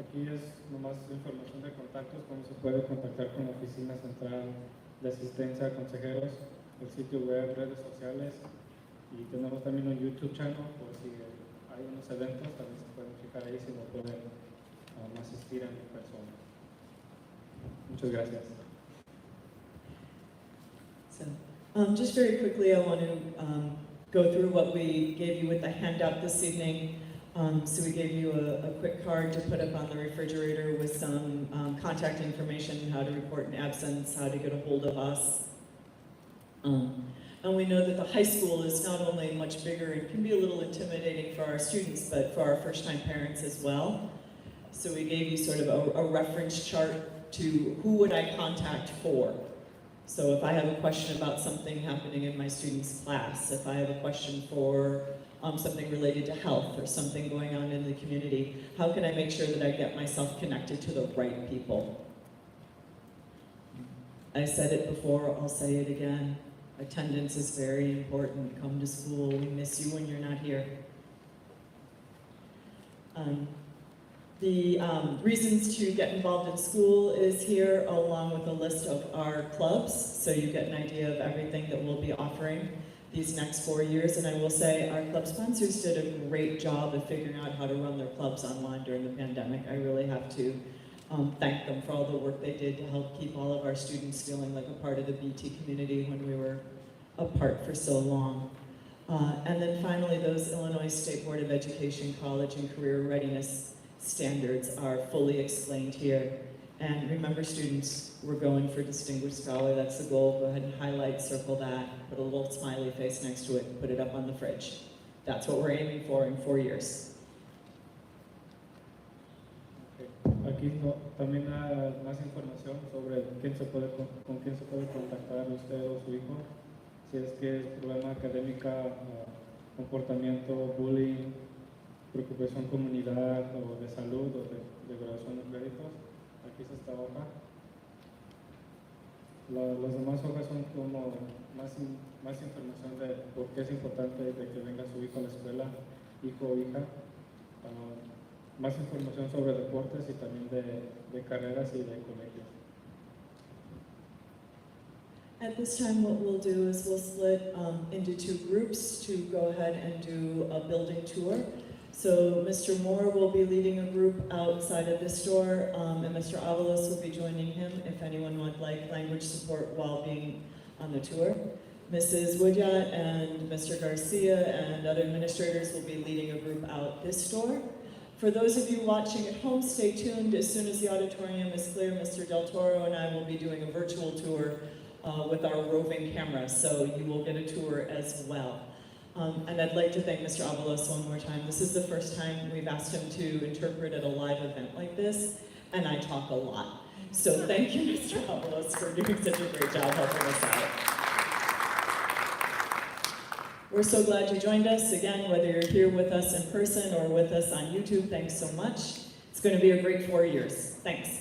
Aquí es nomás información de contactos, cómo se puede contactar con la oficina central de asistencia a consejeros, el sitio web, redes sociales, y tenemos también un YouTube channel por si hay unos eventos, también se pueden fijar ahí si no pueden asistir en persona. Muchas gracias. So, just very quickly, I want to go through what we gave you with the handout this evening. So we gave you a quick card to put up on the refrigerator with some contact information, how to report an absence, how to get a hold of us. And we know that the high school is not only much bigger and can be a little intimidating for our students, but for our first-time parents as well. So we gave you sort of a reference chart to who would I contact for. So if I have a question about something happening in my student's class, if I have a question for something related to health or something going on in the community, how can I make sure that I get myself connected to the right people? I said it before, I'll say it again. Attendance is very important. Come to school. We miss you when you're not here. The reasons to get involved in school is here, along with a list of our clubs, so you get an idea of everything that we'll be offering these next 4 years. And I will say our club sponsors did a great job of figuring out how to run their clubs online during the pandemic. I really have to thank them for all the work they did to help keep all of our students feeling like a part of the BT community when we were apart for so long. And then finally, those Illinois State Board of Education college and career readiness standards are fully explained here. And remember, students, we're going for Distinguished Scholar. That's the goal. Go ahead and highlight, circle that, put a little smiley face next to it, and put it up on the fridge. That's what we're aiming for in 4 years. Aquí también hay más información sobre con quién se puede contactar usted o su hijo, si es que es problema académica, comportamiento, bullying, preocupación comunidad o de salud o de evaluación de créditos. Aquí es esta hoja. Las demás hojas son como más información de por qué es importante de que venga su hijo a la escuela, hijo o hija. Más información sobre deportes y también de carreras y de colegios. At this time, what we'll do is we'll split into two groups to go ahead and do a building tour. So Mr. Moore will be leading a group outside of this door, and Mr. Avalos will be joining him if anyone would like language support while being on the tour. Mrs. Woodyat and Mr. Garcia and other administrators will be leading a group out this door. For those of you watching at home, stay tuned. As soon as the auditorium is clear, Mr. Del Toro and I will be doing a virtual tour with our roving camera, so you will get a tour as well. And I'd like to thank Mr. Avalos one more time. This is the first time we've asked him to interpret at a live event like this, and I talk a lot. So thank you, Mr. Avalos, for doing such a great job helping us out. We're so glad you joined us. Again, whether you're here with us in person or with us on YouTube, thanks so much. It's going to be a great 4 years. Thanks.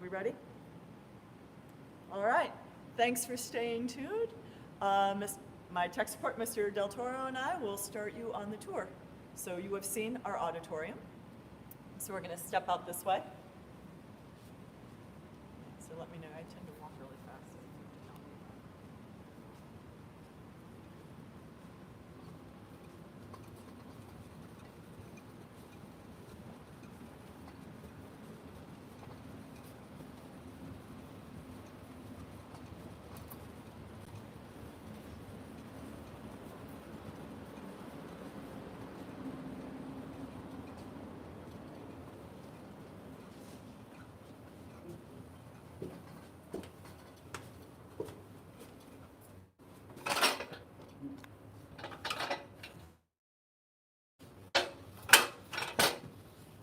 ready? All right. Thanks for staying tuned. My tech support, Mr. Del Toro, and I will start you on the tour. So you have seen our auditorium. So we're going to step out this way. So let me know. I tend to walk really fast. So you have to tell me.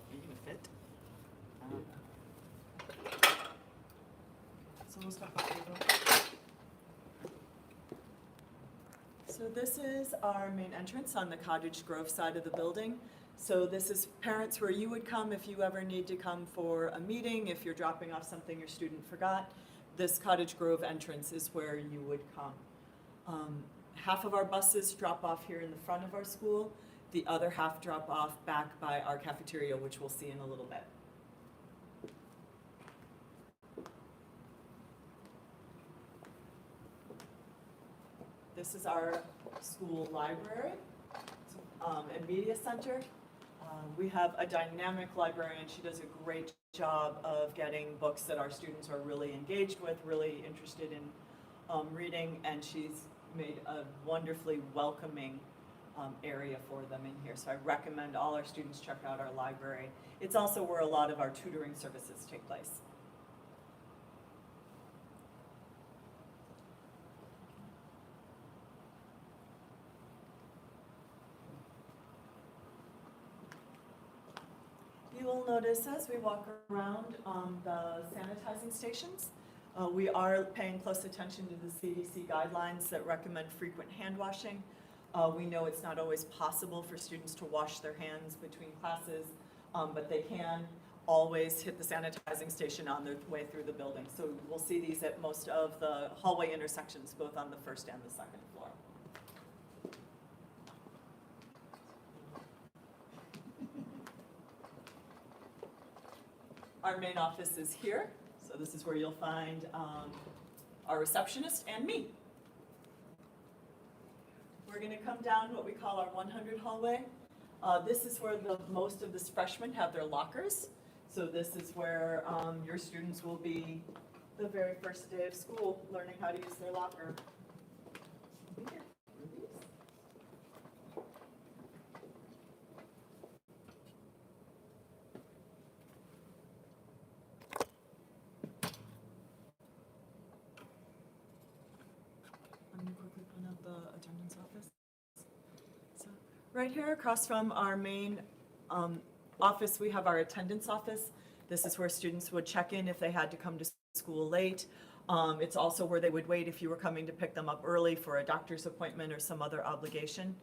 Are you gonna fit? So we'll stop by real quick. So this is our main entrance on the Cottage Grove side of the building. So this is parents where you would come if you ever need to come for a meeting, if you're dropping off something your student forgot. This Cottage Grove entrance is where you would come. Half of our buses drop off here in the front of our school. The other half drop off back by our cafeteria, which we'll see in a little bit. This is our school library and media center. We have a dynamic librarian. She does a great job of getting books that our students are really engaged with, really interested in reading, and she's made a wonderfully welcoming area for them in here. So I recommend all our students check out our library. It's also where a lot of our tutoring services take place. You will notice as we walk around the sanitizing stations, we are paying close attention to the CDC guidelines that recommend frequent hand washing. We know it's not always possible for students to wash their hands between classes, but they can always hit the sanitizing station on their way through the building. So we'll see these at most of the hallway intersections, both on the first and the second floor. Our main office is here, so this is where you'll find our receptionist and me. We're going to come down what we call our 100 hallway. This is where most of the freshmen have their lockers. So this is where your students will be the very first day of school learning how to use their locker. Here. Let me quickly point out the attendance office. So right here across from our main office, we have our attendance office. This is where students would check in if they had to come to school late. It's also where they would wait if you were coming to pick them up early for a doctor's appointment or some other obligation.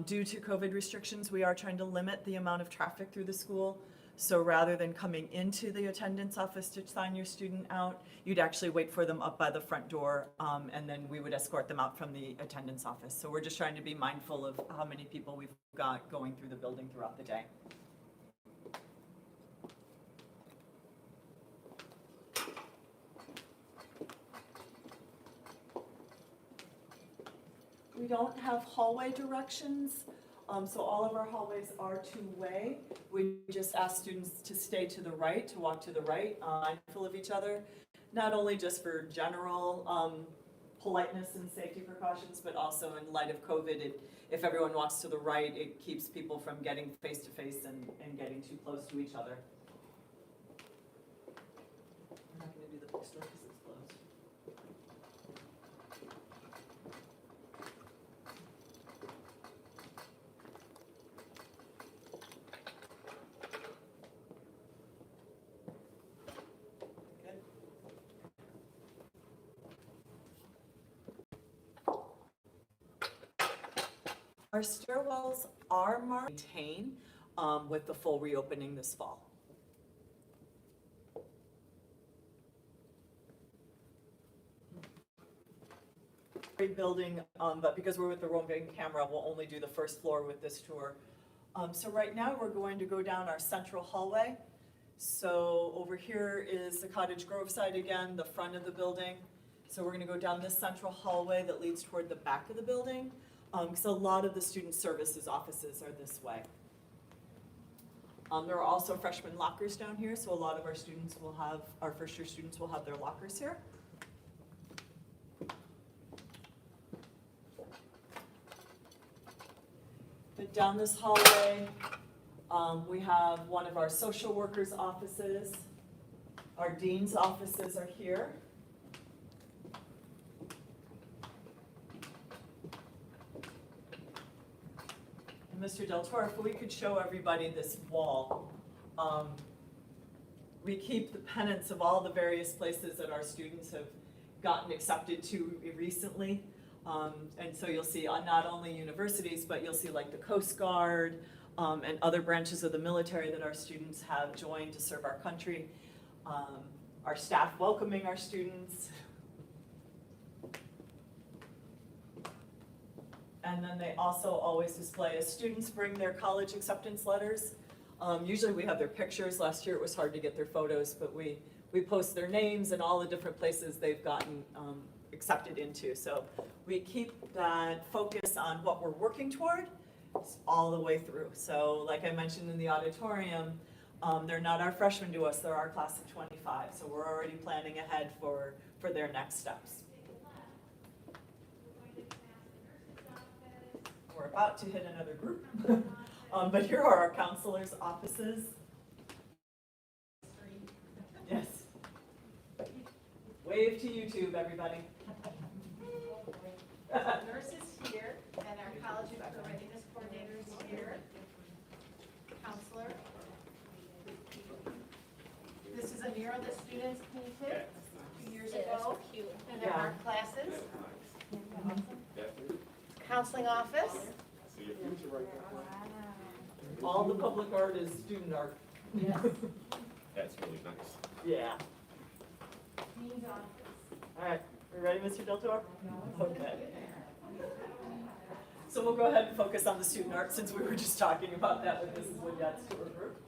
Due to COVID restrictions, we are trying to limit the amount of traffic through the school. So rather than coming into the attendance office to sign your student out, you'd actually wait for them up by the front door, and then we would escort them out from the attendance office. So we're just trying to be mindful of how many people we've got going through the building throughout the day. We don't have hallway directions. So all of our hallways are two-way. We just ask students to stay to the right, to walk to the right, mindful of each other, not only just for general politeness and safety precautions, but also in light of COVID, if everyone walks to the right, it keeps people from getting face-to-face and getting too close to each other. We're not going to do the bookstore because it's closed. Our stairwells are maintained with the full reopening this fall. building, but because we're with the roving camera, we'll only do the first floor with this tour. So right now, we're going to go down our central hallway. So over here is the Cottage Grove side again, the front of the building. So we're gonna go down this central hallway that leads toward the back of the building, because a lot of the student services offices are this way. There are also freshman lockers down here, so a lot of our students will have, our first year students will have their lockers here. But down this hallway, we have one of our social workers' offices. Our dean's offices are here. And Mr. Del Toro, if we could show everybody this wall. We keep the pennants of all the various places that our students have gotten accepted to recently. And so you'll see not only universities, but you'll see like the Coast Guard and other branches of the military that our students have joined to serve our country. Our staff welcoming our students. And then they also always display, as students bring their college acceptance letters. Usually we have their pictures. Last year it was hard to get their photos, but we post their names and all the different places they've gotten accepted into. So we keep that focus on what we're working toward all the way through. So like I mentioned in the auditorium, they're not our freshmen to us, they're our class of 25. So we're already planning ahead for their next steps. We're about to hit another group. But here are our counselors' offices. Yes. Wave to YouTube, everybody. Nurses here, and our college readiness coordinators here. Counselor. This is a mural that students painted 2 years ago in their art classes. Counseling office. All the public art is student art. Yes. That's really nice. Yeah. Dean's office. All right, we ready, Mr. Del Toro? Okay. So we'll go ahead and focus on the student art since we were just talking about that with Mrs. Woodyard's tour group.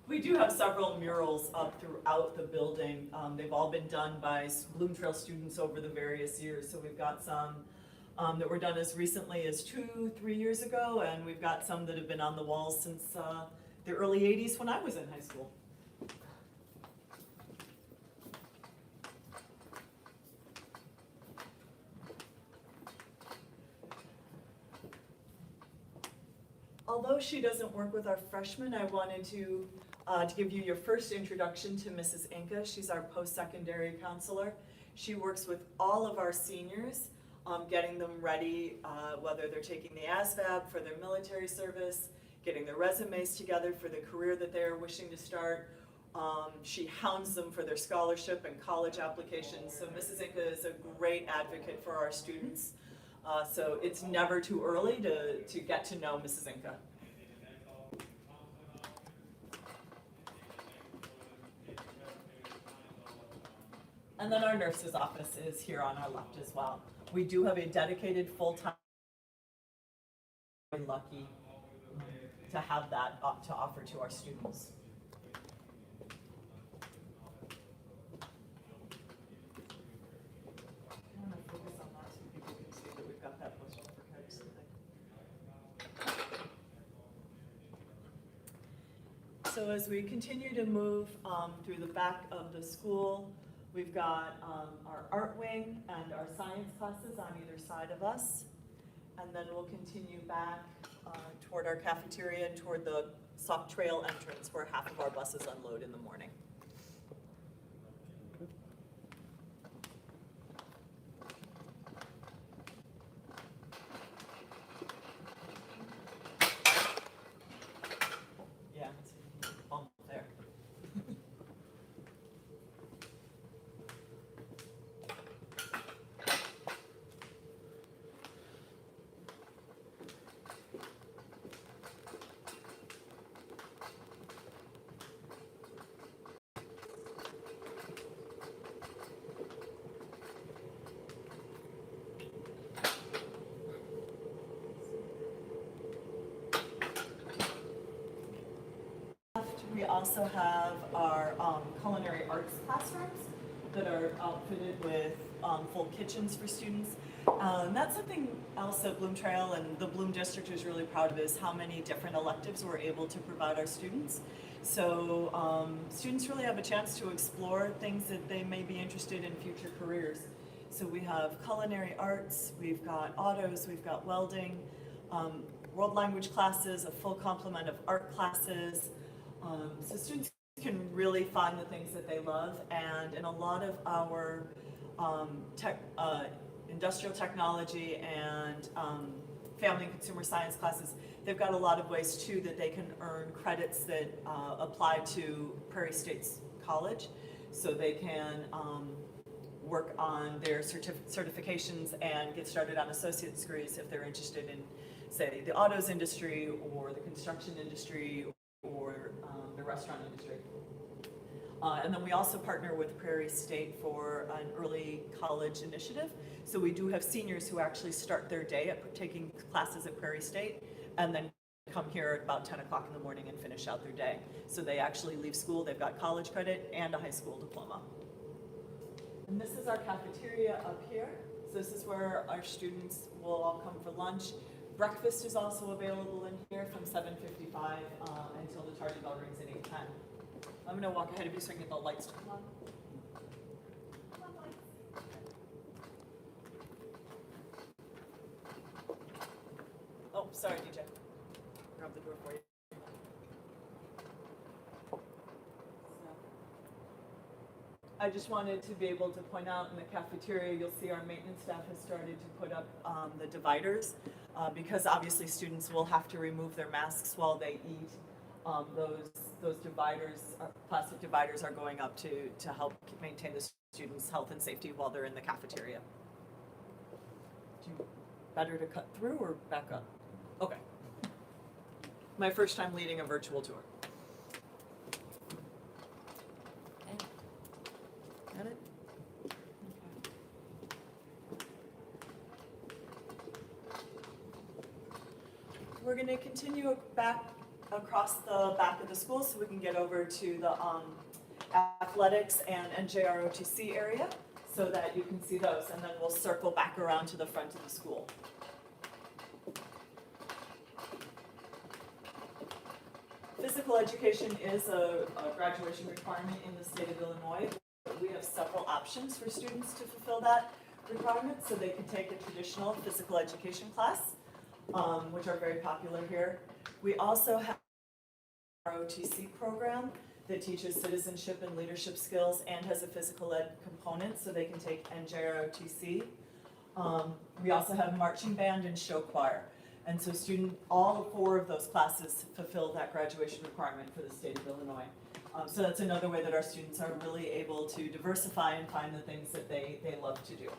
We do have several murals up throughout the building. They've all been done by Bloom Trail students over the various years. So we've got some that were done as recently as 2-3 years ago, and we've got some that have been on the walls since the early 80s when I was in high school. Although she doesn't work with our freshmen, I wanted to give you your first introduction to Mrs. Inca. She's our post-secondary counselor. She works with all of our seniors, getting them ready, whether they're taking the ASVAB for their military service, getting their resumes together for the career that they're wishing to start. She hounds them for their scholarship and college applications. So Mrs. Inca is a great advocate for our students. So it's never too early to get to know Mrs. Inca. And then our nurse's office is here on our left as well. We do have a dedicated full-time. We're lucky to have that to offer to our students. I'm gonna focus on that so people can see that we've got that most overhead thing. So as we continue to move through the back of the school, we've got our art wing and our science classes on either side of us. And then we'll continue back toward our cafeteria and toward the Sauk Trail entrance where half of our buses unload in the morning. Yeah, it's a bump there. also have our culinary arts classrooms that are outfitted with full kitchens for students. That's something else that Bloom Trail and the Bloom District is really proud of, is how many different electives we're able to provide our students. So students really have a chance to explore things that they may be interested in future careers. So we have culinary arts, we've got autos, we've got welding, world language classes, a full complement of art classes. So students can really find the things that they love, and in a lot of our industrial technology and family and consumer science classes, they've got a lot of ways too that they can earn credits that apply to Prairie State's college. So they can work on their certifications and get started on associate's degrees if they're interested in, say, the autos industry or the construction industry or the restaurant industry. And then we also partner with Prairie State for an early college initiative. So we do have seniors who actually start their day at taking classes at Prairie State and then come here at about 10 o'clock in the morning and finish out their day. So they actually leave school, they've got college credit and a high school diploma. And this is our cafeteria up here. So this is where our students will all come for lunch. Breakfast is also available in here from 7:55 until the tardy bell rings at 8:10. I'm going to walk ahead of you so I can get the lights to come on. Oh, sorry, DJ. Grab the door for you. I just wanted to be able to point out in the cafeteria, you'll see our maintenance staff has started to put up the dividers because obviously students will have to remove their masks while they eat. Those dividers, plastic dividers, are going up to help maintain the students' health and safety while they're in the cafeteria. Better to cut through or back up? Okay. My first time leading a virtual tour. Got it? Okay. We're going to continue back across the back of the school so we can get over to the athletics and NJROTC area so that you can see those, and then we'll circle back around to the front of the school. Physical education is a graduation requirement in the state of Illinois. We have several options for students to fulfill that requirement, so they can take a traditional physical education class, which are very popular here. We also have our OTC program that teaches citizenship and leadership skills and has a physical ed component, so they can take NJROTC. We also have marching band and show choir. And so all 4 of those classes fulfill that graduation requirement for the state of Illinois. So that's another way that our students are really able to diversify and find the things that they love to do.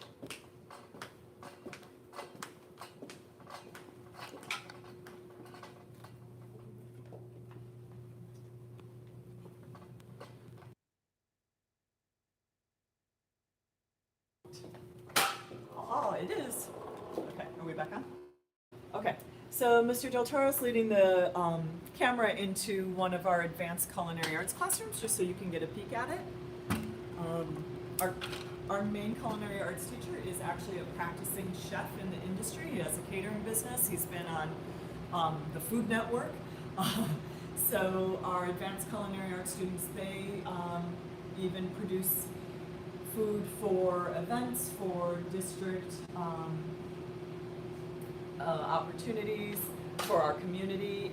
Oh, it is. Okay, are we back on? Okay, so Mr. Del Toro is leading the camera into one of our advanced culinary arts classrooms, just so you can get a peek at it. Our main culinary arts teacher is actually a practicing chef in the industry. He has a catering business. He's been on the Food Network. So our advanced culinary arts students, they even produce food for events, for district opportunities, for our community.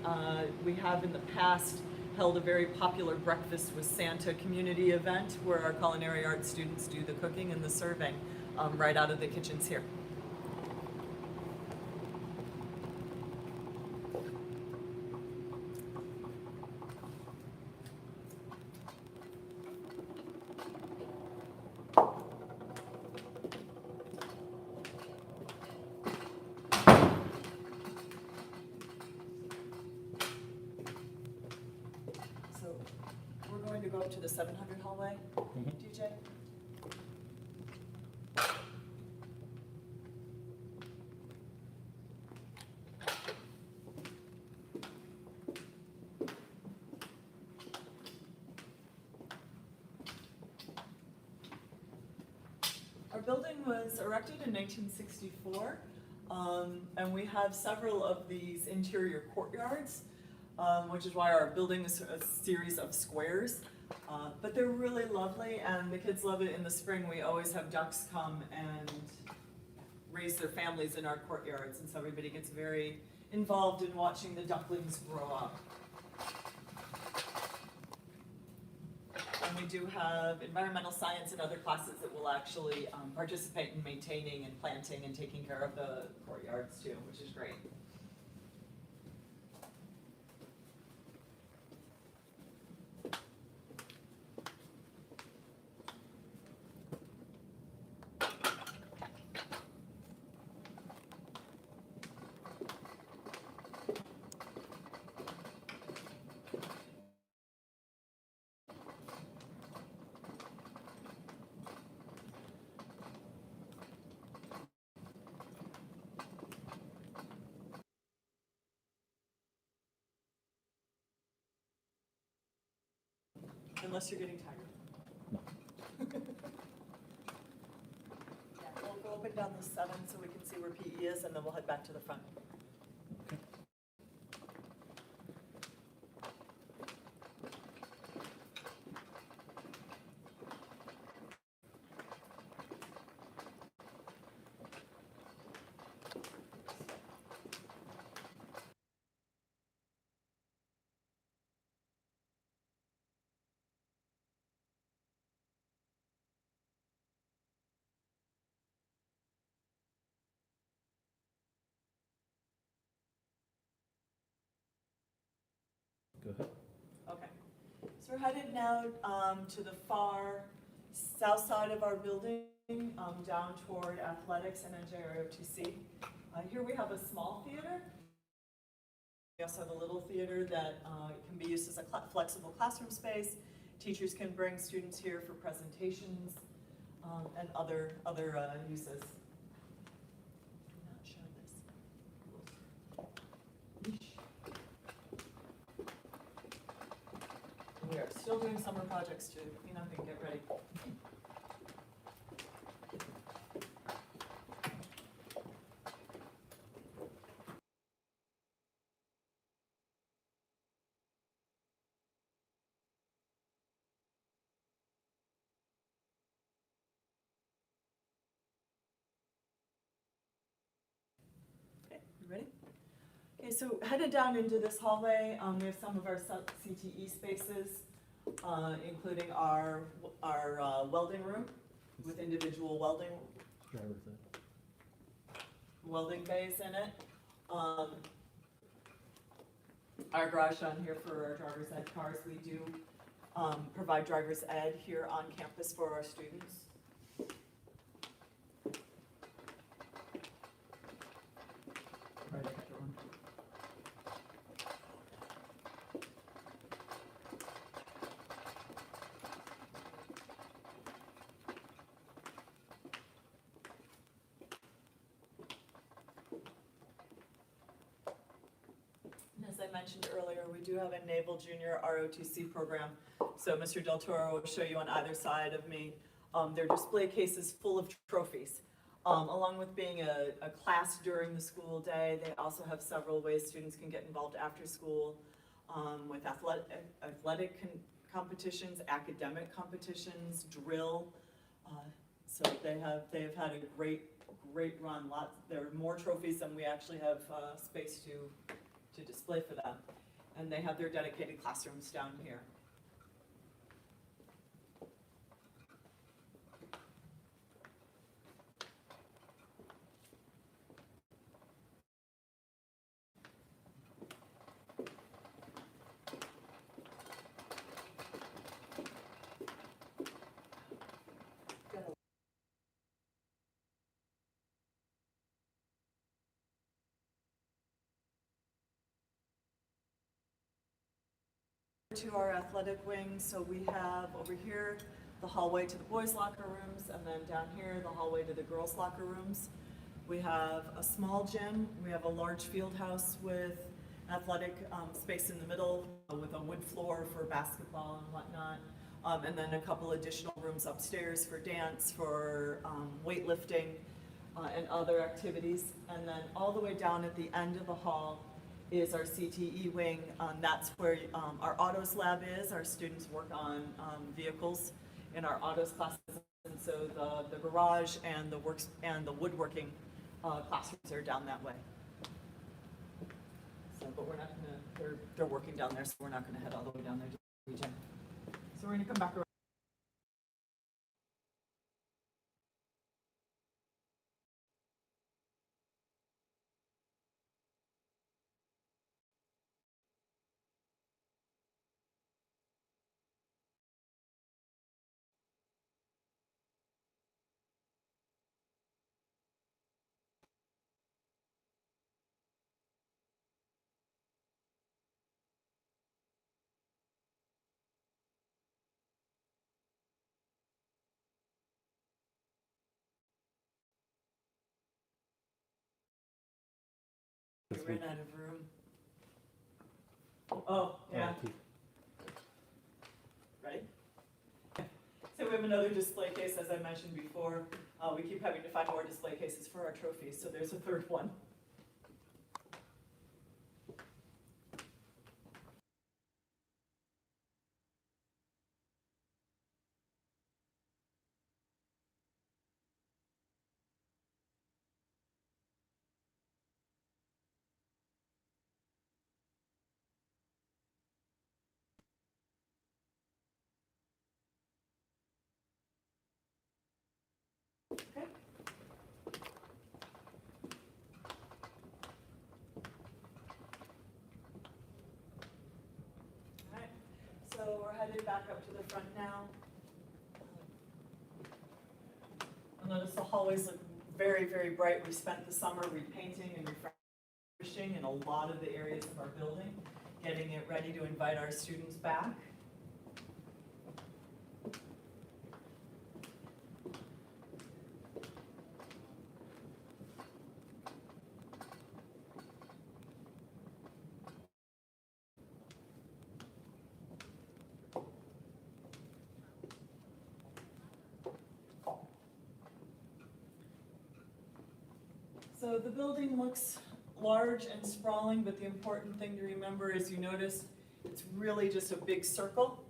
We have in the past held a very popular Breakfast with Santa community event where our culinary arts students do the cooking and the serving right out of the kitchens here. To go up to the 700 hallway, DJ? building was erected in 1964, and we have several of these interior courtyards, which is why our building is a series of squares. But they're really lovely, and the kids love it. In the spring, we always have ducks come and raise their families in our courtyards, and so everybody gets very involved in watching the ducklings grow up. And we do have environmental science and other classes that will actually participate in maintaining and planting and taking care of the courtyards too, which is great. Unless you're getting tired. Yeah, we'll go up and down the 7 so we can see where PE is, and then we'll head back to the front. Go ahead. Okay, so we're headed now to the far south side of our building, down toward athletics and NJROTC. Here we have a small theater. We also have a little theater that can be used as a flexible classroom space. Teachers can bring students here for presentations and other uses. I'm not sure this. We are still doing summer projects to clean up and get ready. Okay, you ready? Okay, so headed down into this hallway, we have some of our CTE spaces, including our welding room with individual welding bays in it. Our garage down here for our driver's ed cars. We do provide driver's ed here on campus for our students. As I mentioned earlier, we do have a Naval Junior ROTC program. So Mr. Del Toro will show you on either side of me. They're display cases full of trophies. Along with being a class during the school day, they also have several ways students can get involved after school with athletic competitions, academic competitions, drill. So they have had a great run. There are more trophies than we actually have space to display for them. And they have their dedicated classrooms down here. To our athletic wing, so we have over here the hallway to the boys' locker rooms, and then down here the hallway to the girls' locker rooms. We have a small gym, we have a large field house with athletic space in the middle with a wood floor for basketball and whatnot. and then a couple additional rooms upstairs for dance, for weightlifting, and other activities. And then all the way down at the end of the hall is our CTE wing. That's where our autos lab is. Our students work on vehicles in our autos classes. And so the garage and the woodworking classrooms are down that way. So, but we're not gonna, they're working down there, so we're not gonna head all the way down there to the region. So we're gonna come back around. We ran out of room. Oh, yeah. Right? So we have another display case, as I mentioned before. We keep having to find more display cases for our trophies, so there's a third one. Okay. All right, so we're headed back up to the front now. You'll notice the hallways look very, very bright. We spent the summer repainting and refreshing in a lot of the areas of our building, getting it ready to invite our students back. So the building looks large and sprawling, but the important thing to remember is, you notice it's really just a big circle.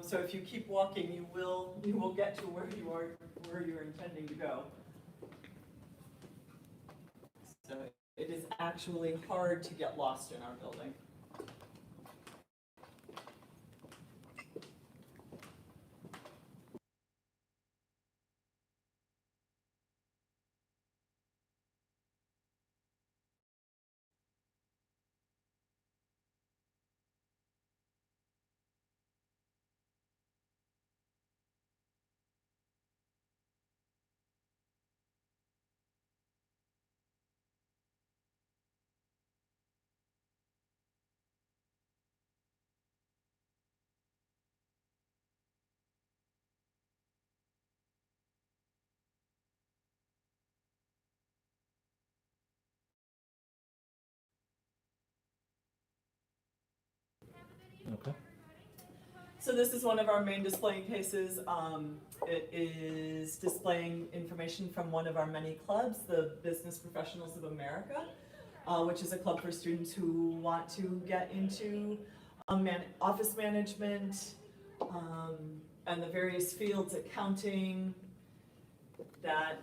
So if you keep walking, you will get to where you're intending to go. So it is actually hard to get lost in our building. Okay. So this is one of our main displaying cases. It is displaying information from one of our many clubs, the Business Professionals of America, which is a club for students who want to get into office management and the various fields, accounting, that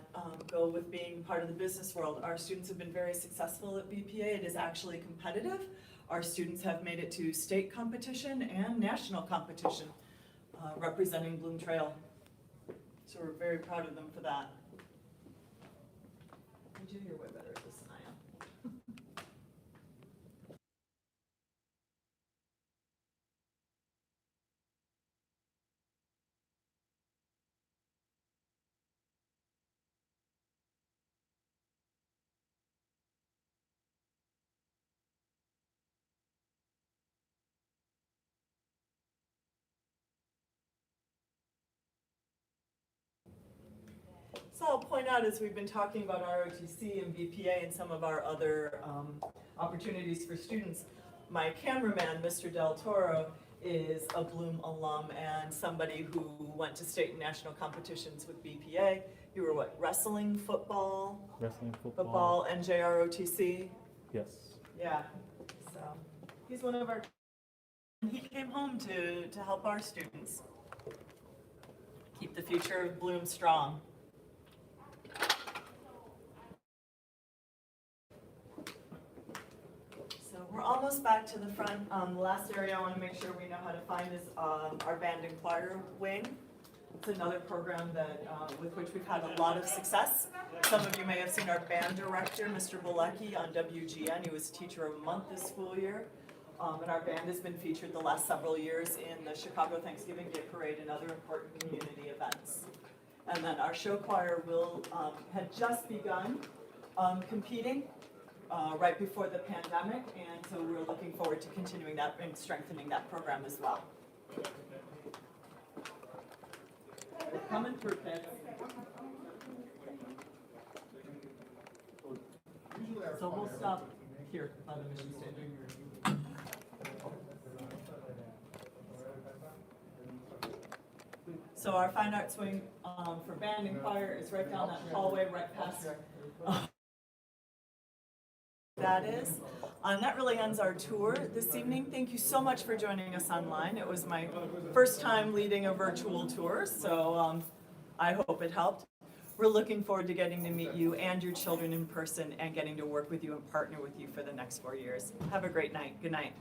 go with being part of the business world. Our students have been very successful at BPA. It is actually competitive. Our students have made it to state competition and national competition representing Bloom Trail. So we're very proud of them for that. You're way better at this than I am. So I'll point out, as we've been talking about ROTC and BPA and some of our other opportunities for students, my cameraman, Mr. Del Toro, is a Bloom alum and somebody who went to state and national competitions with BPA. You were what, wrestling, football, and JROTC? Yes. Yeah, so he's one of our, he came home to help our students keep the future of Bloom strong. So we're almost back to the front. The last area I want to make sure we know how to find is our band and choir wing. It's another program that with which we've had a lot of success. Some of you may have seen our band director, Mr. Bilecki, on WGN. He was Teacher of the Month this school year. And our band has been featured the last several years in the Chicago Thanksgiving Day Parade and other important community events. And then our show choir had just begun competing right before the pandemic, and so we're looking forward to continuing that and strengthening that program as well. We're coming through, kids. So we'll stop here by the mission station. So our fine arts wing for band and choir is right down that hallway, right past that is. And that really ends our tour this evening. Thank you so much for joining us online. It was my first time leading a virtual tour, so I hope it helped. We're looking forward to getting to meet you and your children in person and getting to work with you and partner with you for the next 4 years. Have a great night. Good night.